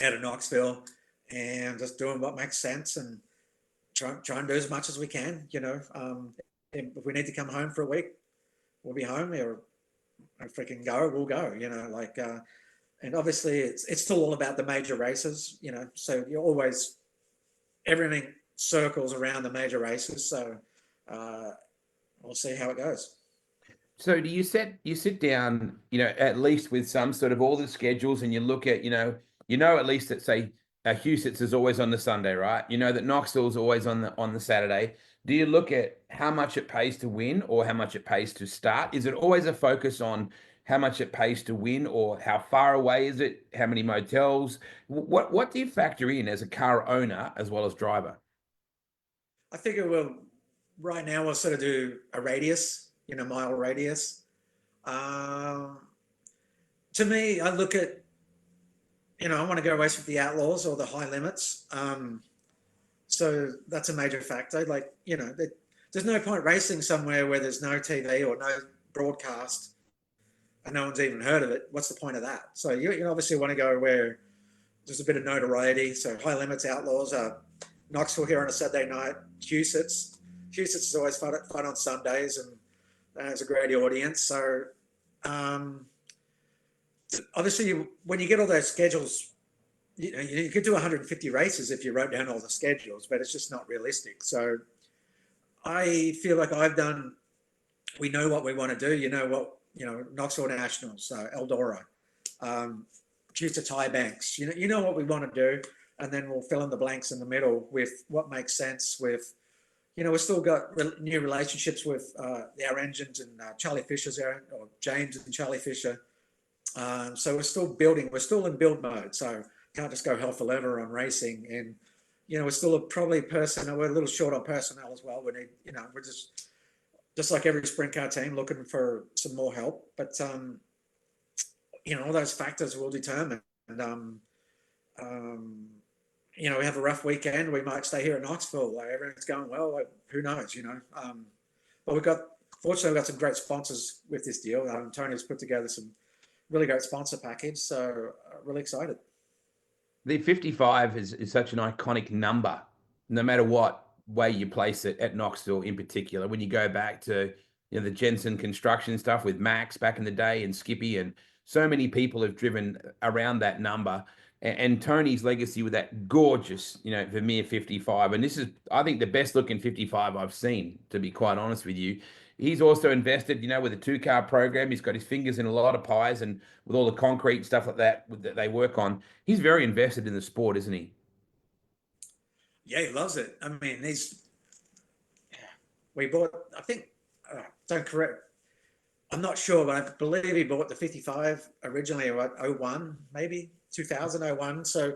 out of Knoxville and just doing what makes sense and try and do as much as we can. If we need to come home for a week, we'll be home, or if we can go, we'll go. And obviously it's still all about the major races. So you're always, everything circles around the major races. So we'll see how it goes. So do you sit down, at least with some sort of all the schedules, and you look at, at least that say Husitz is always on the Sunday, right? That Knoxville is always on the Saturday. do you look at how much it pays to win or how much it pays to start? Is it always a focus on how much it pays to win, or how far away is it? How many motels? What do you factor in as a car owner as well as driver? I figure right now we'll sort of do a radius, mile radius. Um, to me, I look at, I want to go race with the outlaws or the high limits. So that's a major factor. Like, there's no point racing somewhere where there's no TV or no broadcast and no one's even heard of it. What's the point of that? So you obviously want to go where there's a bit of notoriety. So high limits, outlaws, Knoxville here on a Saturday night, Huset's. Huset's is always fun on Sundays, and has a great audience. So obviously, when you get all those schedules, you could do 150 races if you wrote down all the schedules, but it's just not realistic. So I feel like we know what we want to do. Knoxville Nationals, Eldora, Future Tie Banks. You know what we want to do, and then we'll fill in the blanks in the middle with what makes sense. We've still got new relationships with our engines and Charlie Fisher's there, or James and Charlie Fisher. So we're still building. We're still in build mode. So can't just go hell for leather on racing. And we're still probably personnel. We're a little short on personnel as well. We need, we're just like every sprint car team, looking for some more help. But all those factors will determine. And we have a rough weekend. We might stay here at Knoxville. Like, everything's going well. Like, who knows? But fortunately, we've got some great sponsors with this deal. Tony's put together some really great sponsor package. So really excited. The 55 is such an iconic number, no matter what way you place it at Knoxville in particular. When you go back to the Jensen construction stuff with Max back in the day and Skippy, and so many people have driven around that number. And Tony's legacy with that gorgeous, Vermeer 55. And this is, I think, the best looking 55 I've seen, to be quite honest with you. He's also invested, with a 2-car program. He's got his fingers in a lot of pies, and with all the concrete stuff like that they work on. He's very invested in the sport, isn't he? Yeah, he loves it. I mean, we bought, I think, don't correct, I'm not sure, but I believe he bought the 55 originally about 01, maybe 2001. So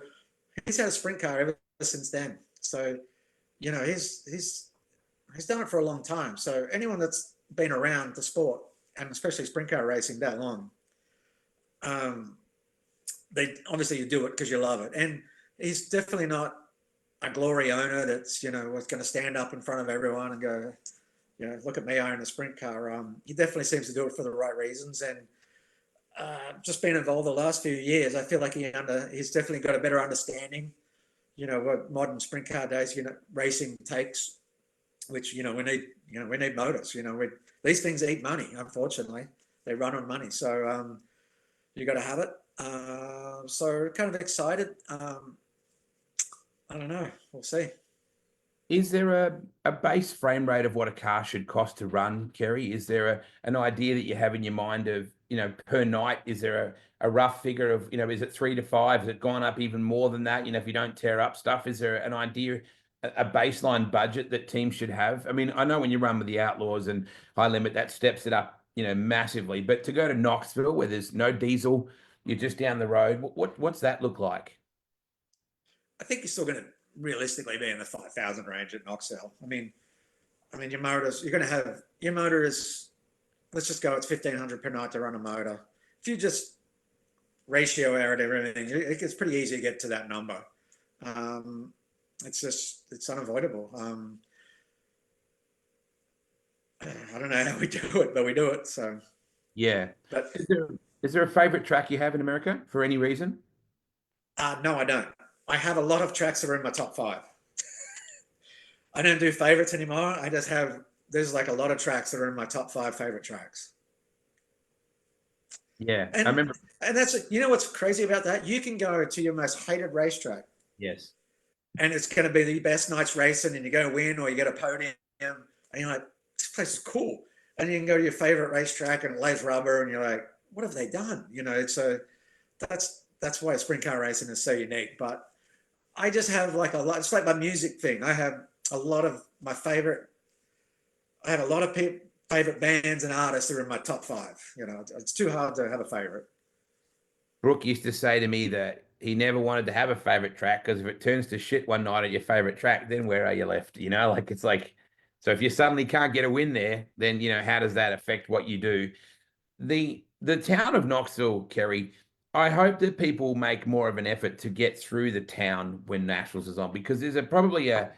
he's had a sprint car ever since then. So, he's done it for a long time. So anyone that's been around the sport, and especially sprint car racing that long, obviously you do it because you love it. And he's definitely not a glory owner that's, was going to stand up in front of everyone and go, look at me, I own a sprint car. He definitely seems to do it for the right reasons. And just been involved the last few years, I feel like he's definitely got a better understanding, what modern sprint car days, racing takes, which, we need motors, these things eat money, unfortunately. They run on money. So you got to have it. So kind of excited. I don't know. We'll see. Is there a base frame rate of what a car should cost to run, Kerry? Is there an idea that you have in your mind of, per night? Is there a rough figure of, is it 3 to 5? Has it gone up even more than that? If you don't tear up stuff, is there an idea, a baseline budget that teams should have? I mean, I know when you run with the Outlaws and High Limit, that steps it up, massively. But to go to Knoxville, where there's no diesel, you're just down the road, what's that look like? I think you're still going to realistically be in the 5,000 range at Knoxville. I mean, your motors, you're going to have, your motor is, let's just go, it's 1,500 per night to run a motor. If you just ratio out everything, it's pretty easy to get to that number. It's unavoidable. I don't know how we do it, but we do it. So yeah. But is there a favorite track you have in America for any reason? No, I don't. I have a lot of tracks that are in my top 5. I don't do favorites anymore. I just there's like a lot of tracks that are in my top 5 favorite tracks. Yeah, I remember. And that's, what's crazy about that? You can go to your most hated racetrack. Yes. And it's going to be the best night's racing, and you're going to win, or you get a podium, and you're like, this place is cool. And you can go to your favorite racetrack and it lays rubber, and you're like, what have they done? So that's why sprint car racing is so unique. But I just have like a lot, it's like my music thing. I have a lot of my favorite I have a lot of favorite bands and artists that are in my top five. You know, it's too hard to have a favorite. Brooke used to say to me that he never wanted to have a favorite track because if it turns to shit one night at your favorite track, then where are you left? You know, like it's like, so if you suddenly can't get a win there, then, you know, how does that affect what you do? The town of Knoxville, Kerry, I hope that people make more of an effort to get through the town when Nationals is on because there's probably an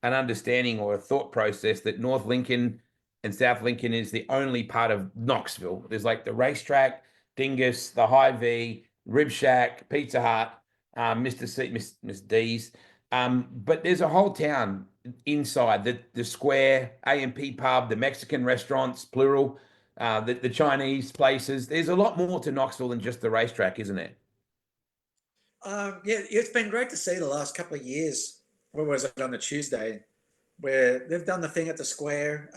understanding or a thought process that North Lincoln and South Lincoln is the only part of Knoxville. There's like the racetrack, Dingus, the High V, Rib Shack, Pizza Hut, Mr. C, Miss D's. But there's a whole town inside the square, A&P pub, the Mexican restaurants, plural, the Chinese places. There's a lot more to Knoxville than just the racetrack, isn't it? Yeah, it's been great to see the last couple of years. Where was it on the Tuesday? Where they've done the thing at the square.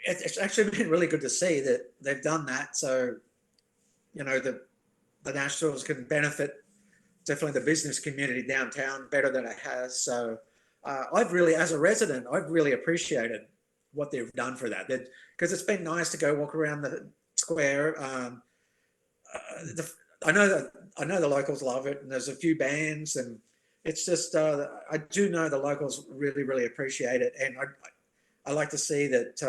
It's actually been really good to see that they've done that. So, you know, the Nationals can benefit definitely the business community downtown better than it has. So, I've really, as a resident, I've really appreciated what they've done for that. Because it's been nice to go walk around the square. I know the locals love it, and there's a few bands, and it's just I do know the locals really appreciate it, and I like to see that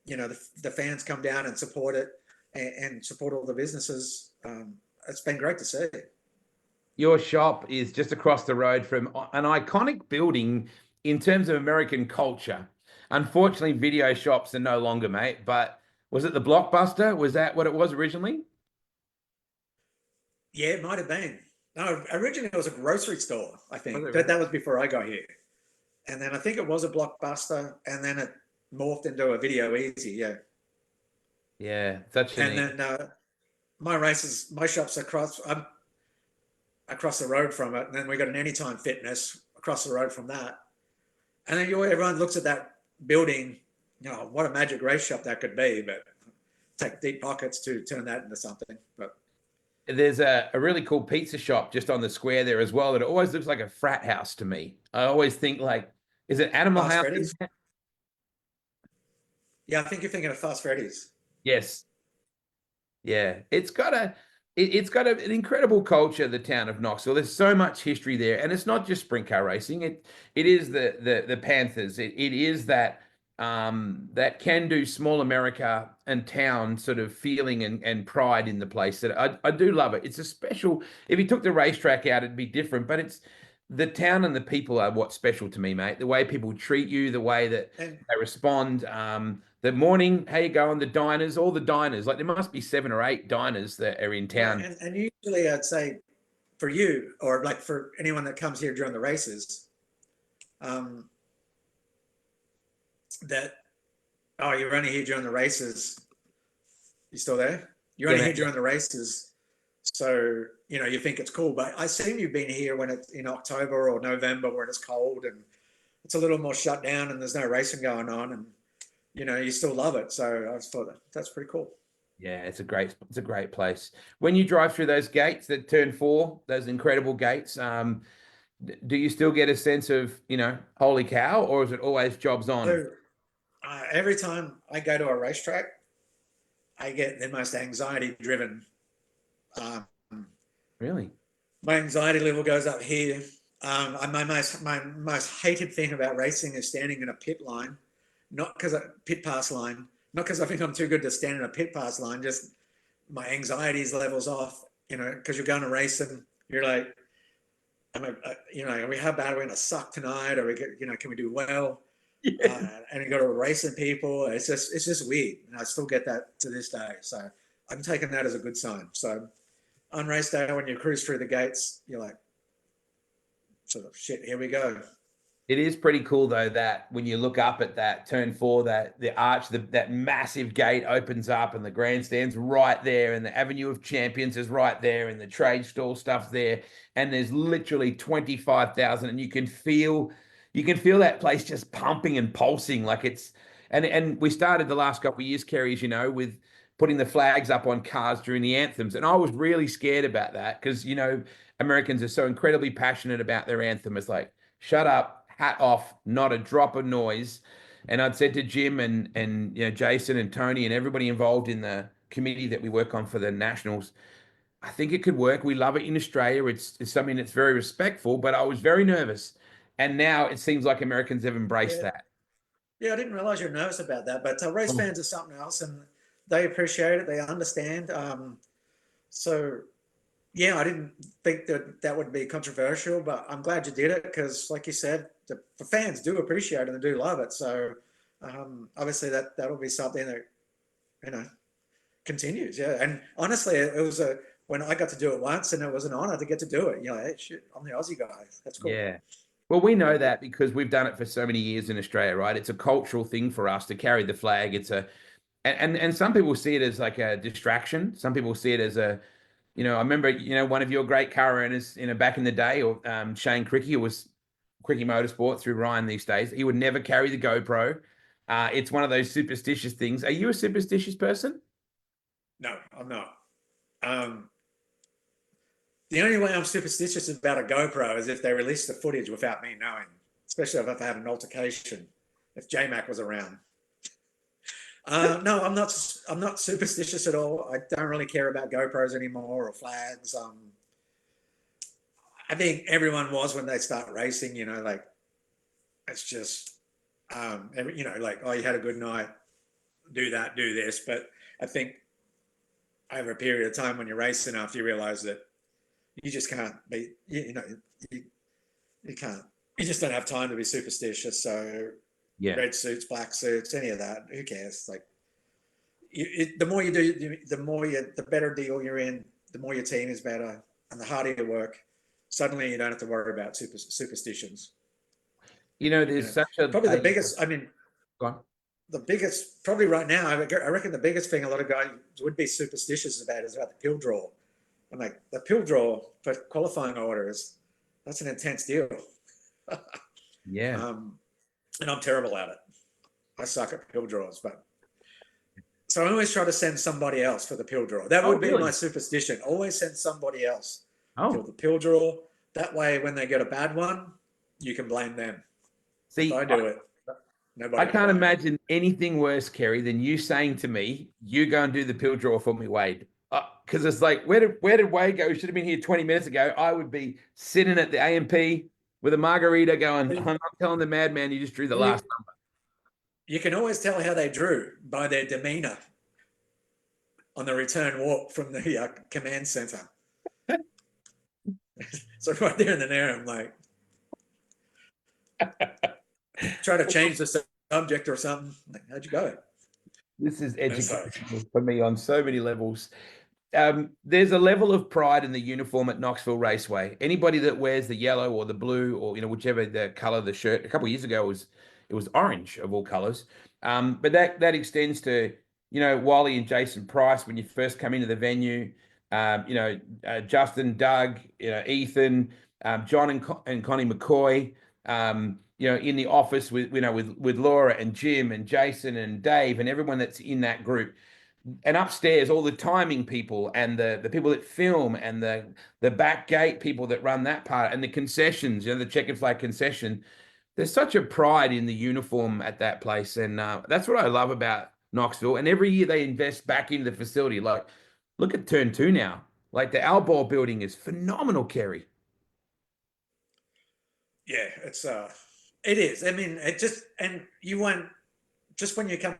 you know the fans come down and support it and support all the businesses. It's been great to see. Your shop is just across the road from an iconic building in terms of American culture. Unfortunately, video shops are no longer, mate. But was it the Blockbuster? Was that what it was originally? Yeah, it might have been. No, originally it was a grocery store, I think. Was it That was before I got here. And then I think it was a Blockbuster, and then it morphed into a Video Easy, yeah. Yeah, such an And then my shop's I'm across the road from it, and then we got an Anytime Fitness across the road from that. And then everyone looks at that building, you know, what a magic race shop that could be, but take deep pockets to turn that into something. But there's a really cool pizza shop just on the square there as well that always looks like a frat house to me. I always think like, is it Animal Fast House? Freddy's, yeah, I think you're thinking of Fast Freddy's. Yes. Yeah, it's got an incredible culture, the town of Knoxville. There's so much history there, and it's not just sprint car racing. It is the Panthers. It is that that can do small America and town sort of feeling and pride in the place that I do love it. It's a special. If you took the racetrack out, it'd be different, but it's the town and the people are what's special to me, mate. The way people treat you, the way that And they respond. The morning, how you going? The diners, all the diners. Like there must be 7 or 8 diners that are in yeah, town. and usually I'd say for you or like for anyone that comes here during the races, um, that oh, you're only here during the races. You still there? You're Yeah, only here mate. during the races, so you know you think it's cool. But I seen you've been here when it's in October or November when it's cold and it's a little more shut down and there's no racing going on, and you know you still love it. So I just thought that's pretty cool. Yeah, it's a great place. When you drive through those gates that turn 4, those incredible gates, do you still get a sense of, you know, holy cow, or is it always jobs on? So every time I go to a racetrack, I get the most anxiety driven. Um, Really? my anxiety level goes up here. My most hated thing about racing is standing in a pit line, not because pit pass line, not because I think I'm too good to stand in a pit pass line. Just my anxieties levels off, you know, because you're going to race and you're like, you know, how bad are we going to suck tonight? Or you know, can we do well? Yeah. And you go to racing people. It's just weird, and I still get that to this day. So I'm taking that as a good sign. So on race day, when you cruise through the gates, you're like, sort of shit. Here we go. It is pretty cool though that when you look up at that turn 4, that the arch, that massive gate opens up and the grandstand's right there, and the Avenue of Champions is right there, and the trade stall stuff's there, and there's literally 25,000, and you can feel that place just pumping and pulsing like it's and we started the last couple of years, Kerry, as you know, with putting the flags up on cars during the anthems, and I was really scared about that because you know Americans are so incredibly passionate about their anthem. It's like shut up, hat off, not a drop of noise. And I'd said to Jim and Jason and Tony and everybody involved in the committee that we work on for the Nationals, I think it could work. We love it in Australia. It's something that's very respectful, but I was very nervous. And now it seems like Americans have embraced Yeah. that. Yeah, I didn't realize you're nervous about that, but race fans are something else, and they appreciate it. They understand. So yeah, I didn't think that would be controversial, but I'm glad you did it because, like you said, the fans do appreciate it and they do love it. So obviously that'll be something that continues. Yeah, and honestly, it was when I got to do it once, and it was an honor to get to do it. Hey, shit, I'm the Aussie guy. That's cool. Yeah. Well, we know that because we've done it for so many years in Australia, right? It's a cultural thing for us to carry the flag. It's a and some people see it as like a distraction. Some people see it as a, I remember, one of your great car owners, back in the day, or Shane Cricky, who was Cricky Motorsport through Ryan these days. He would never carry the GoPro. It's one of those superstitious things. Are you a superstitious person? No, I'm not. The only way I'm superstitious about a GoPro is if they release the footage without me knowing, especially if I've had an altercation, if J-Mac was around. No, I'm not. I'm not superstitious at all. I don't really care about GoPros anymore or flags. I think everyone was when they start racing. Like it's just, like, oh, you had a good night, do that, do this. But I think over a period of time when you're racing, after you realize that you just can't be, you can't. You just don't have time to be superstitious. So Yeah. red suits, black suits, any of that. Who cares? Like, the more you do, the better deal you're in, the more your team is better, and the harder you work. Suddenly, you don't have to worry about superstitions. There's such a Probably the biggest. I mean, go on. the biggest, probably right now, I reckon the biggest thing a lot of guys would be superstitious about is about the pill draw. I'm like, the pill draw for qualifying orders, that's an intense deal. Yeah. And I'm terrible at it. I suck at pill draws, but so I always try to send somebody else for the pill draw. That would be really? my superstition. Always send somebody else for Oh, the pill draw. That way, when they get a bad one, you can blame them. see, If I do it, nobody. I can't imagine anything worse, Kerry, than you saying to me, "You go and do the pill draw for me, Wade." Because it's like, where did Wade go? He should have been here 20 minutes ago. I would be sitting at the AMP with a margarita going, I'm not telling the madman you just drew the last number. You can always tell how they drew by their demeanor on the return walk from the command center. So right there in the air, I'm like, try to change the subject or something. Like, how'd you go? This is educational for me on so many levels. There's a level of pride in the uniform at Knoxville Raceway. Anybody that wears the yellow or the blue or whichever the color of the shirt. A couple of years ago it was orange of all colors. But that extends to Wally and Jason Price when you first come into the venue. Justin, Doug, Ethan, John and Connie McCoy. In the office with Laura and Jim and Jason and Dave and everyone that's in that group. And upstairs, all the timing people and the people that film and the back gate people that run that part and the concessions, the checkered flag concession. There's such a pride in the uniform at that place. And that's what I love about Knoxville. And every year they invest back into the facility. Like, look at Turn 2 now. Like the Albor building is phenomenal, Kerry. Yeah, it is. I mean, you went, just when you come,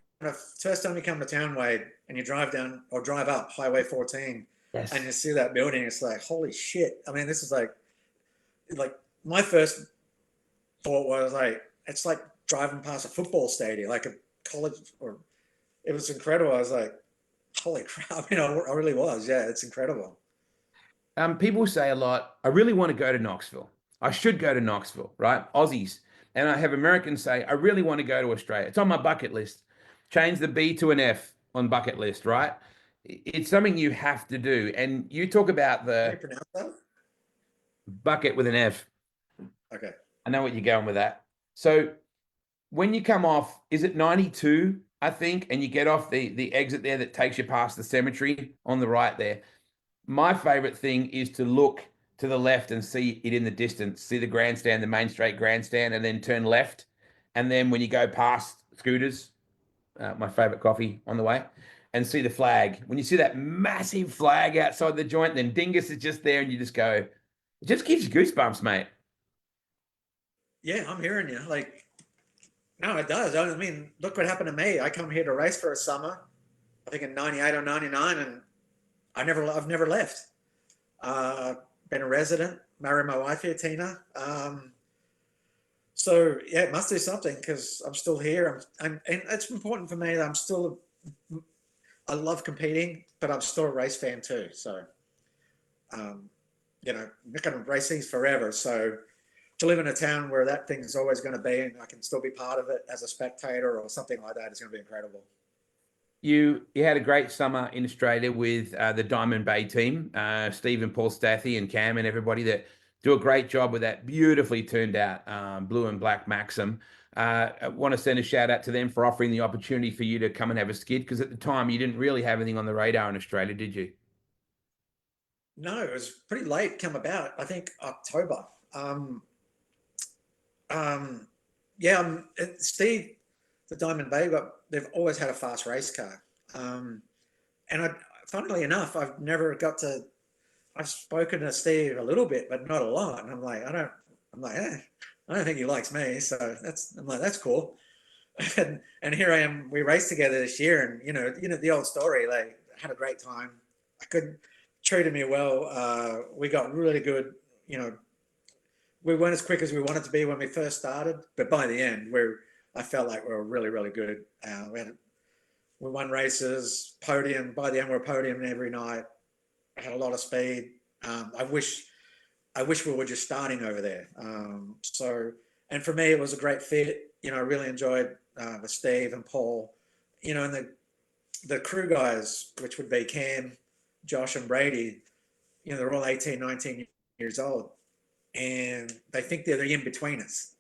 first time you come to town, Wade, and you drive down or drive up Highway 14, Yes. and you see that building, it's like, holy shit. I mean, this is like my first thought was like, it's like driving past a football stadium, like a college, or it was incredible. I was like, holy crap, I really was. Yeah, it's incredible. People say a lot, I really want to go to Knoxville. I should go to Knoxville, right? Aussies. And I have Americans say, I really want to go to Australia. It's on my bucket list. Change the B to an F on bucket list, right? It's something you have to do. And you talk about Can the you pronounce that? bucket with an F. Okay. I know what you're going with that. So when you come off, is it 92, I think, and you get off the exit there that takes you past the cemetery on the right there. My favorite thing is to look to the left and see it in the distance, see the grandstand, the main straight grandstand, and then turn left. And then when you go past Scooters, my favorite coffee on the way, and see the flag. When you see that massive flag outside the joint, then Dingus is just there, and you just go, it just gives you goosebumps, mate. Yeah, I'm hearing you. Like, no, it does. I mean, look what happened to me. I come here to race for a summer, I think in '98 or '99, and I've never left. Been a resident, married my wife here, Tina. So yeah, it must do something because I'm still here. And it's important for me that I love competing, but I'm still a race fan too. So, I'm not going to race things forever. So to live in a town where that thing is always going to be, and I can still be part of it as a spectator or something like that, is going to be incredible. You had a great summer in Australia with the Diamond Bay team, Steve and Paul Stathy and Cam and everybody that do a great job with that beautifully turned out blue and black Maxim. I want to send a shout out to them for offering the opportunity for you to come and have a skid, because at the time you didn't really have anything on the radar in Australia, did you? No, it was pretty late come about. I think October. Yeah, Steve, the Diamond Bay, they've always had a fast race car. And funnily enough, I've spoken to Steve a little bit, but not a lot. And I'm like, I don't think he likes me. So I'm like, that's cool. And here I am, we raced together this year, and the old story, like, had a great time. Treated me well. We got really good, we weren't as quick as we wanted to be when we first started, but by the end, I felt like we were really, really good. We won races, podium. By the end, we were podium every night. Had a lot of speed. I wish we were just starting over there. And for me, it was a great fit. I really enjoyed with Steve and Paul. And the crew guys, which would be Cam, Josh, and Brady. They're all 18, 19 years old, and they think they're the in-betweeners,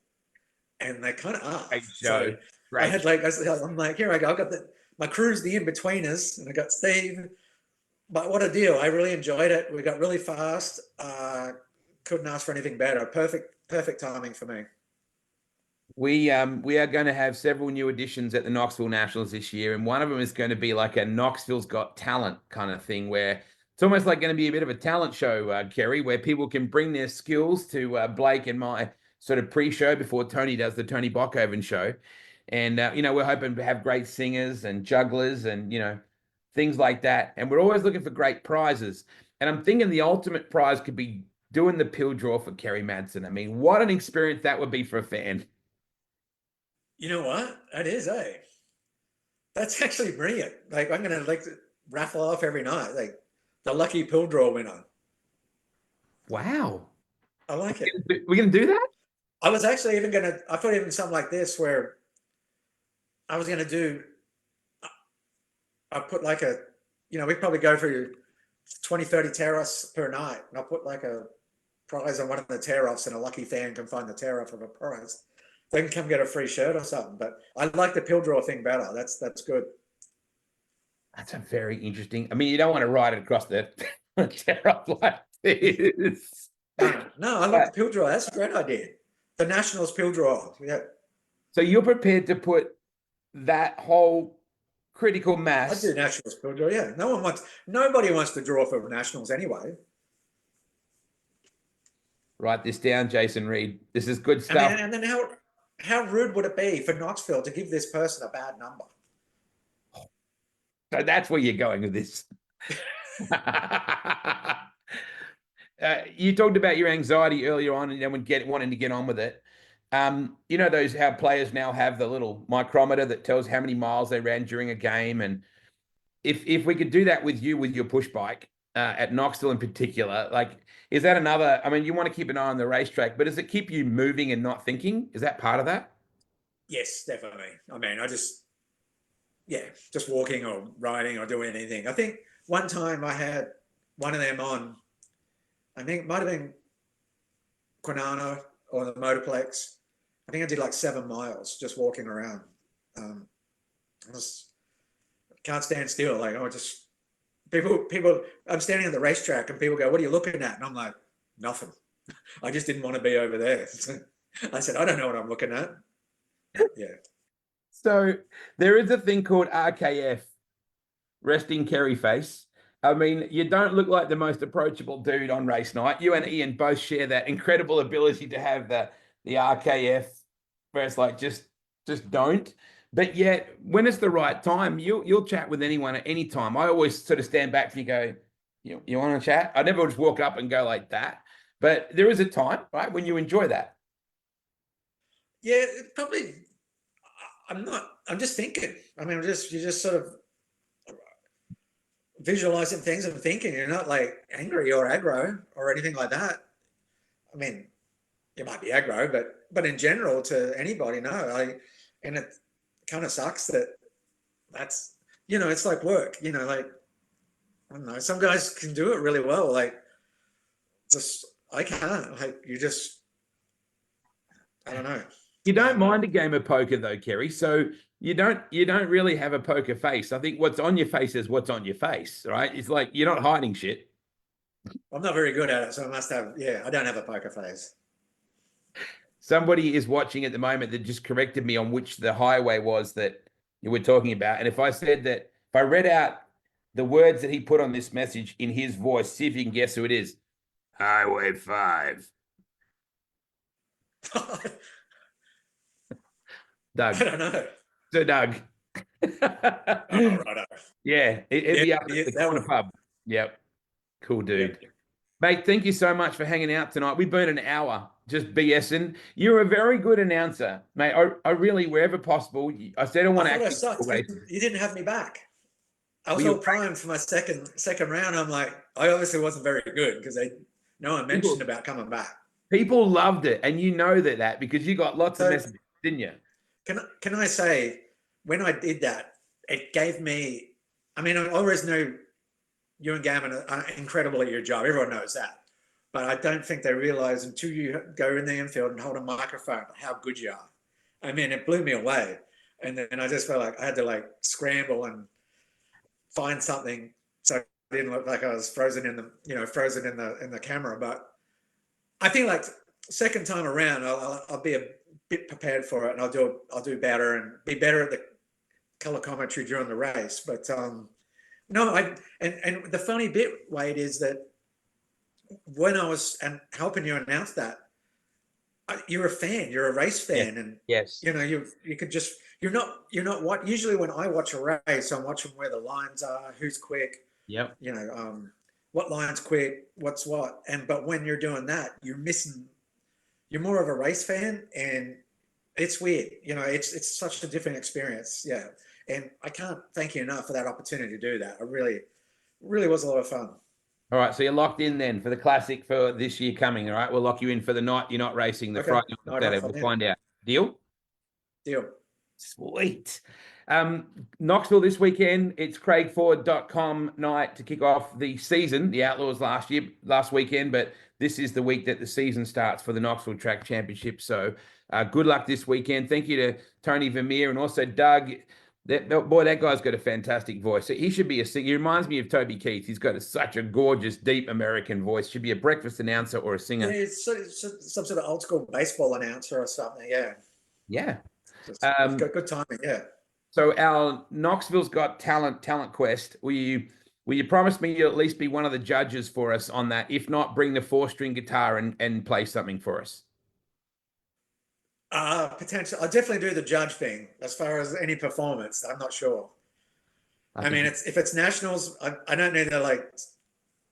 and they kind of are. Great So show. Great. I'm like, here I go. I've got my crew's the in-betweeners, and I got Steve. But what a deal. I really enjoyed it. We got really fast. Couldn't ask for anything better. Perfect timing for me. We are going to have several new additions at the Knoxville Nationals this year, and one of them is going to be like a Knoxville's Got Talent kind of thing, where it's almost like going to be a bit of a talent show, Kerry, where people can bring their skills to Blake and my sort of pre-show before Tony does the Tony Bockoven show. And we're hoping to have great singers and jugglers and things like that. And we're always looking for great prizes. And I'm thinking the ultimate prize could be doing the pill draw for Kerry Madsen. I mean, what an experience that would be for a fan. You know what? That is, that's actually brilliant. Like, I'm going to raffle off every night, like the lucky pill draw winner. Wow. I like it. We're going to do that? I was actually I thought even something like this, where I was going to do, I put like we probably go through 20, 30 tear-offs per night. And I'll put like a prize on one of the tear-offs, and a lucky fan can find the tear-off of a prize. They can come get a free shirt or something. But I like the pill draw thing better. That's good. That's a very interesting. I mean, you don't want to ride it across the tear-off like this. No, I like the pill draw. That's a great idea. The Nationals pill draw. Yeah. So you're prepared to put that whole critical mass. I do Nationals pill draw. Yeah. Nobody wants to draw for Nationals anyway. Write this down, Jason Reed. This is good stuff. And then how rude would it be for Knoxville to give this person a bad number? So that's where you're going with this. You talked about your anxiety earlier on, and then wanting to get on with it. How players now have the little micrometer that tells how many miles they ran during a game, and if we could do that with your push bike at Knoxville in particular, like, is that another? I mean, you want to keep an eye on the racetrack, but does it keep you moving and not thinking? Is that part of that? Yes, definitely. I mean, just walking or riding or doing anything. I think one time I had one of them on. I think it might have been Quinana or the Motorplex. I think I did like 7 miles just walking around. I can't stand still. Like, people. I'm standing at the racetrack and people go, "What are you looking at?" And I'm like, "Nothing. I just didn't want to be over there." I said, "I don't know what I'm looking at." Yeah. So there is a thing called RKF, resting Kerry face. I mean, you don't look like the most approachable dude on race night. You and Ian both share that incredible ability to have the RKF, where it's like just don't. But yet, when it's the right time, you'll chat with anyone at any time. I always sort of stand back and you go, you want to chat? I never just walk up and go like that. But there is a time, right, when you enjoy that. Yeah, probably. I'm not. I'm just thinking. I mean, you're just sort of visualizing things and thinking. You're not like angry or aggro or anything like that. I mean, you might be aggro, but in general, to anybody, no. And it kind of sucks that's it's like work. Like I don't know. Some guys can do it really well. Like just I can't. Like I don't know. You don't mind a game of poker though, Kerry. So you don't really have a poker face. I think what's on your face is what's on your face, right? It's like you're not hiding shit. I'm not very good at it, so I must have. Yeah, I don't have a poker face. Somebody is watching at the moment that just corrected me on which the highway was that you were talking about. And if I said that, if I read out the words that he put on this message in his voice, see if you can guess who it is. Highway 5. Doug. I don't know. So Doug. Right. Yeah, it'd be up at the corner pub. Yep. Cool dude. Yeah. Mate, thank you so much for hanging out tonight. We've been an hour just BSing. You're a very good announcer, mate. I really, wherever possible, I said I want to actually. You didn't have me back. I was all primed for my second round. I'm like, I obviously wasn't very good because no one mentioned about coming back. People loved it, and you know that because you got lots of messages, didn't you? Can I say, when I did that, it gave me. I mean, I always knew you and Gavin are incredible at your job. Everyone knows that. But I don't think they realize until you go in the infield and hold a microphone how good you are. I mean, it blew me away. And then I just felt like I had to like scramble and find something so it didn't look like I was frozen in the camera. But I think like second time around, I'll be a bit prepared for it, and I'll do better and be better at the color commentary during the race. But no, and the funny bit, Wade, is that when I was helping you announce that, you're a fan, you're a race fan, and yes, you could just you're not what usually when I watch a race, I'm watching where the lines are, who's quick, yep, what line's quick, what's what, but when you're doing that, you're more of a race fan, and it's weird, it's such a different experience, yeah. And I can't thank you enough for that opportunity to do that. I really was a lot of fun. All right, so you're locked in then for the classic for this year coming. All right, we'll lock you in for the night you're not racing, the Friday night Saturday. We'll find out. Deal? Deal. Sweet. Knoxville this weekend. It's craigford.com night to kick off the season. The Outlaws last weekend, but this is the week that the season starts for the Knoxville Track Championship. So good luck this weekend. Thank you to Tony Vermeer and also Doug. That guy's got a fantastic voice. He should be a singer. He reminds me of Toby Keith. He's got such a gorgeous, deep American voice. Should be a breakfast announcer or a singer. Yeah, it's some sort of old school baseball announcer or something. Yeah. Yeah. Good timing. Yeah. So our Knoxville's Got Talent Quest. Will you promise me you'll at least be one of the judges for us on that? If not, bring the 4-string guitar and play something for us. Potentially, I'll definitely do the judge thing. As far as any performance, I'm not sure. I mean, if it's nationals, I don't need to like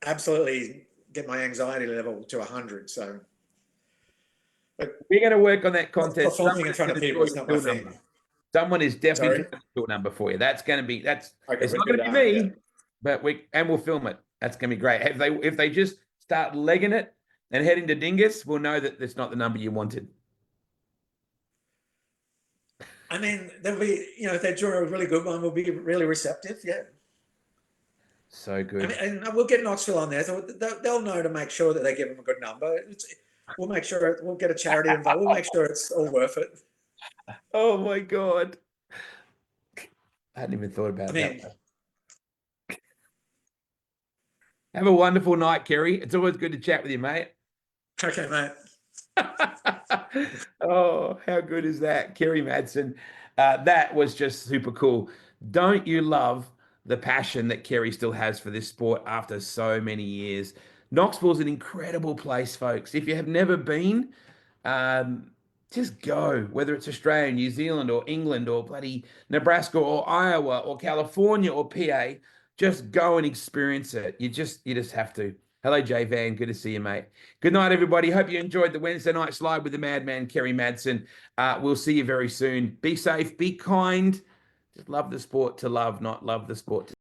absolutely get my anxiety level to 100. So we're going to work on that contest. Performing in front of people is not my thing. Someone is definitely going to do a number for you. It's not going to be me, but we'll film it. That's going to be great. If they just start legging it and heading to Dingus, we'll know that that's not the number you wanted. I mean, there'll be, if they draw a really good one, we'll be really receptive. Yeah. So good. And we'll get Knoxville on there. So they'll know to make sure that they give them a good number. We'll make sure we'll get a charity involved. We'll make sure it's all worth it. Oh my God. I hadn't even thought about that. Have a wonderful night, Kerry. It's always good to chat with you, mate. Okay, mate. Oh, how good is that? Kerry Madsen. That was just super cool. Don't you love the passion that Kerry still has for this sport after so many years? Knoxville's an incredible place, folks. If you have never been, um, just go, whether it's Australia, New Zealand, or England, or bloody Nebraska, or Iowa, or California, or PA. Just go and experience it. You just have to. Hello, Jay Van. Good to see you, mate. Good night, everybody. Hope you enjoyed the Wednesday night slide with the madman, Kerry Madsen. We'll see you very soon. Be safe, be kind. Just love the sport to love, not love the sport to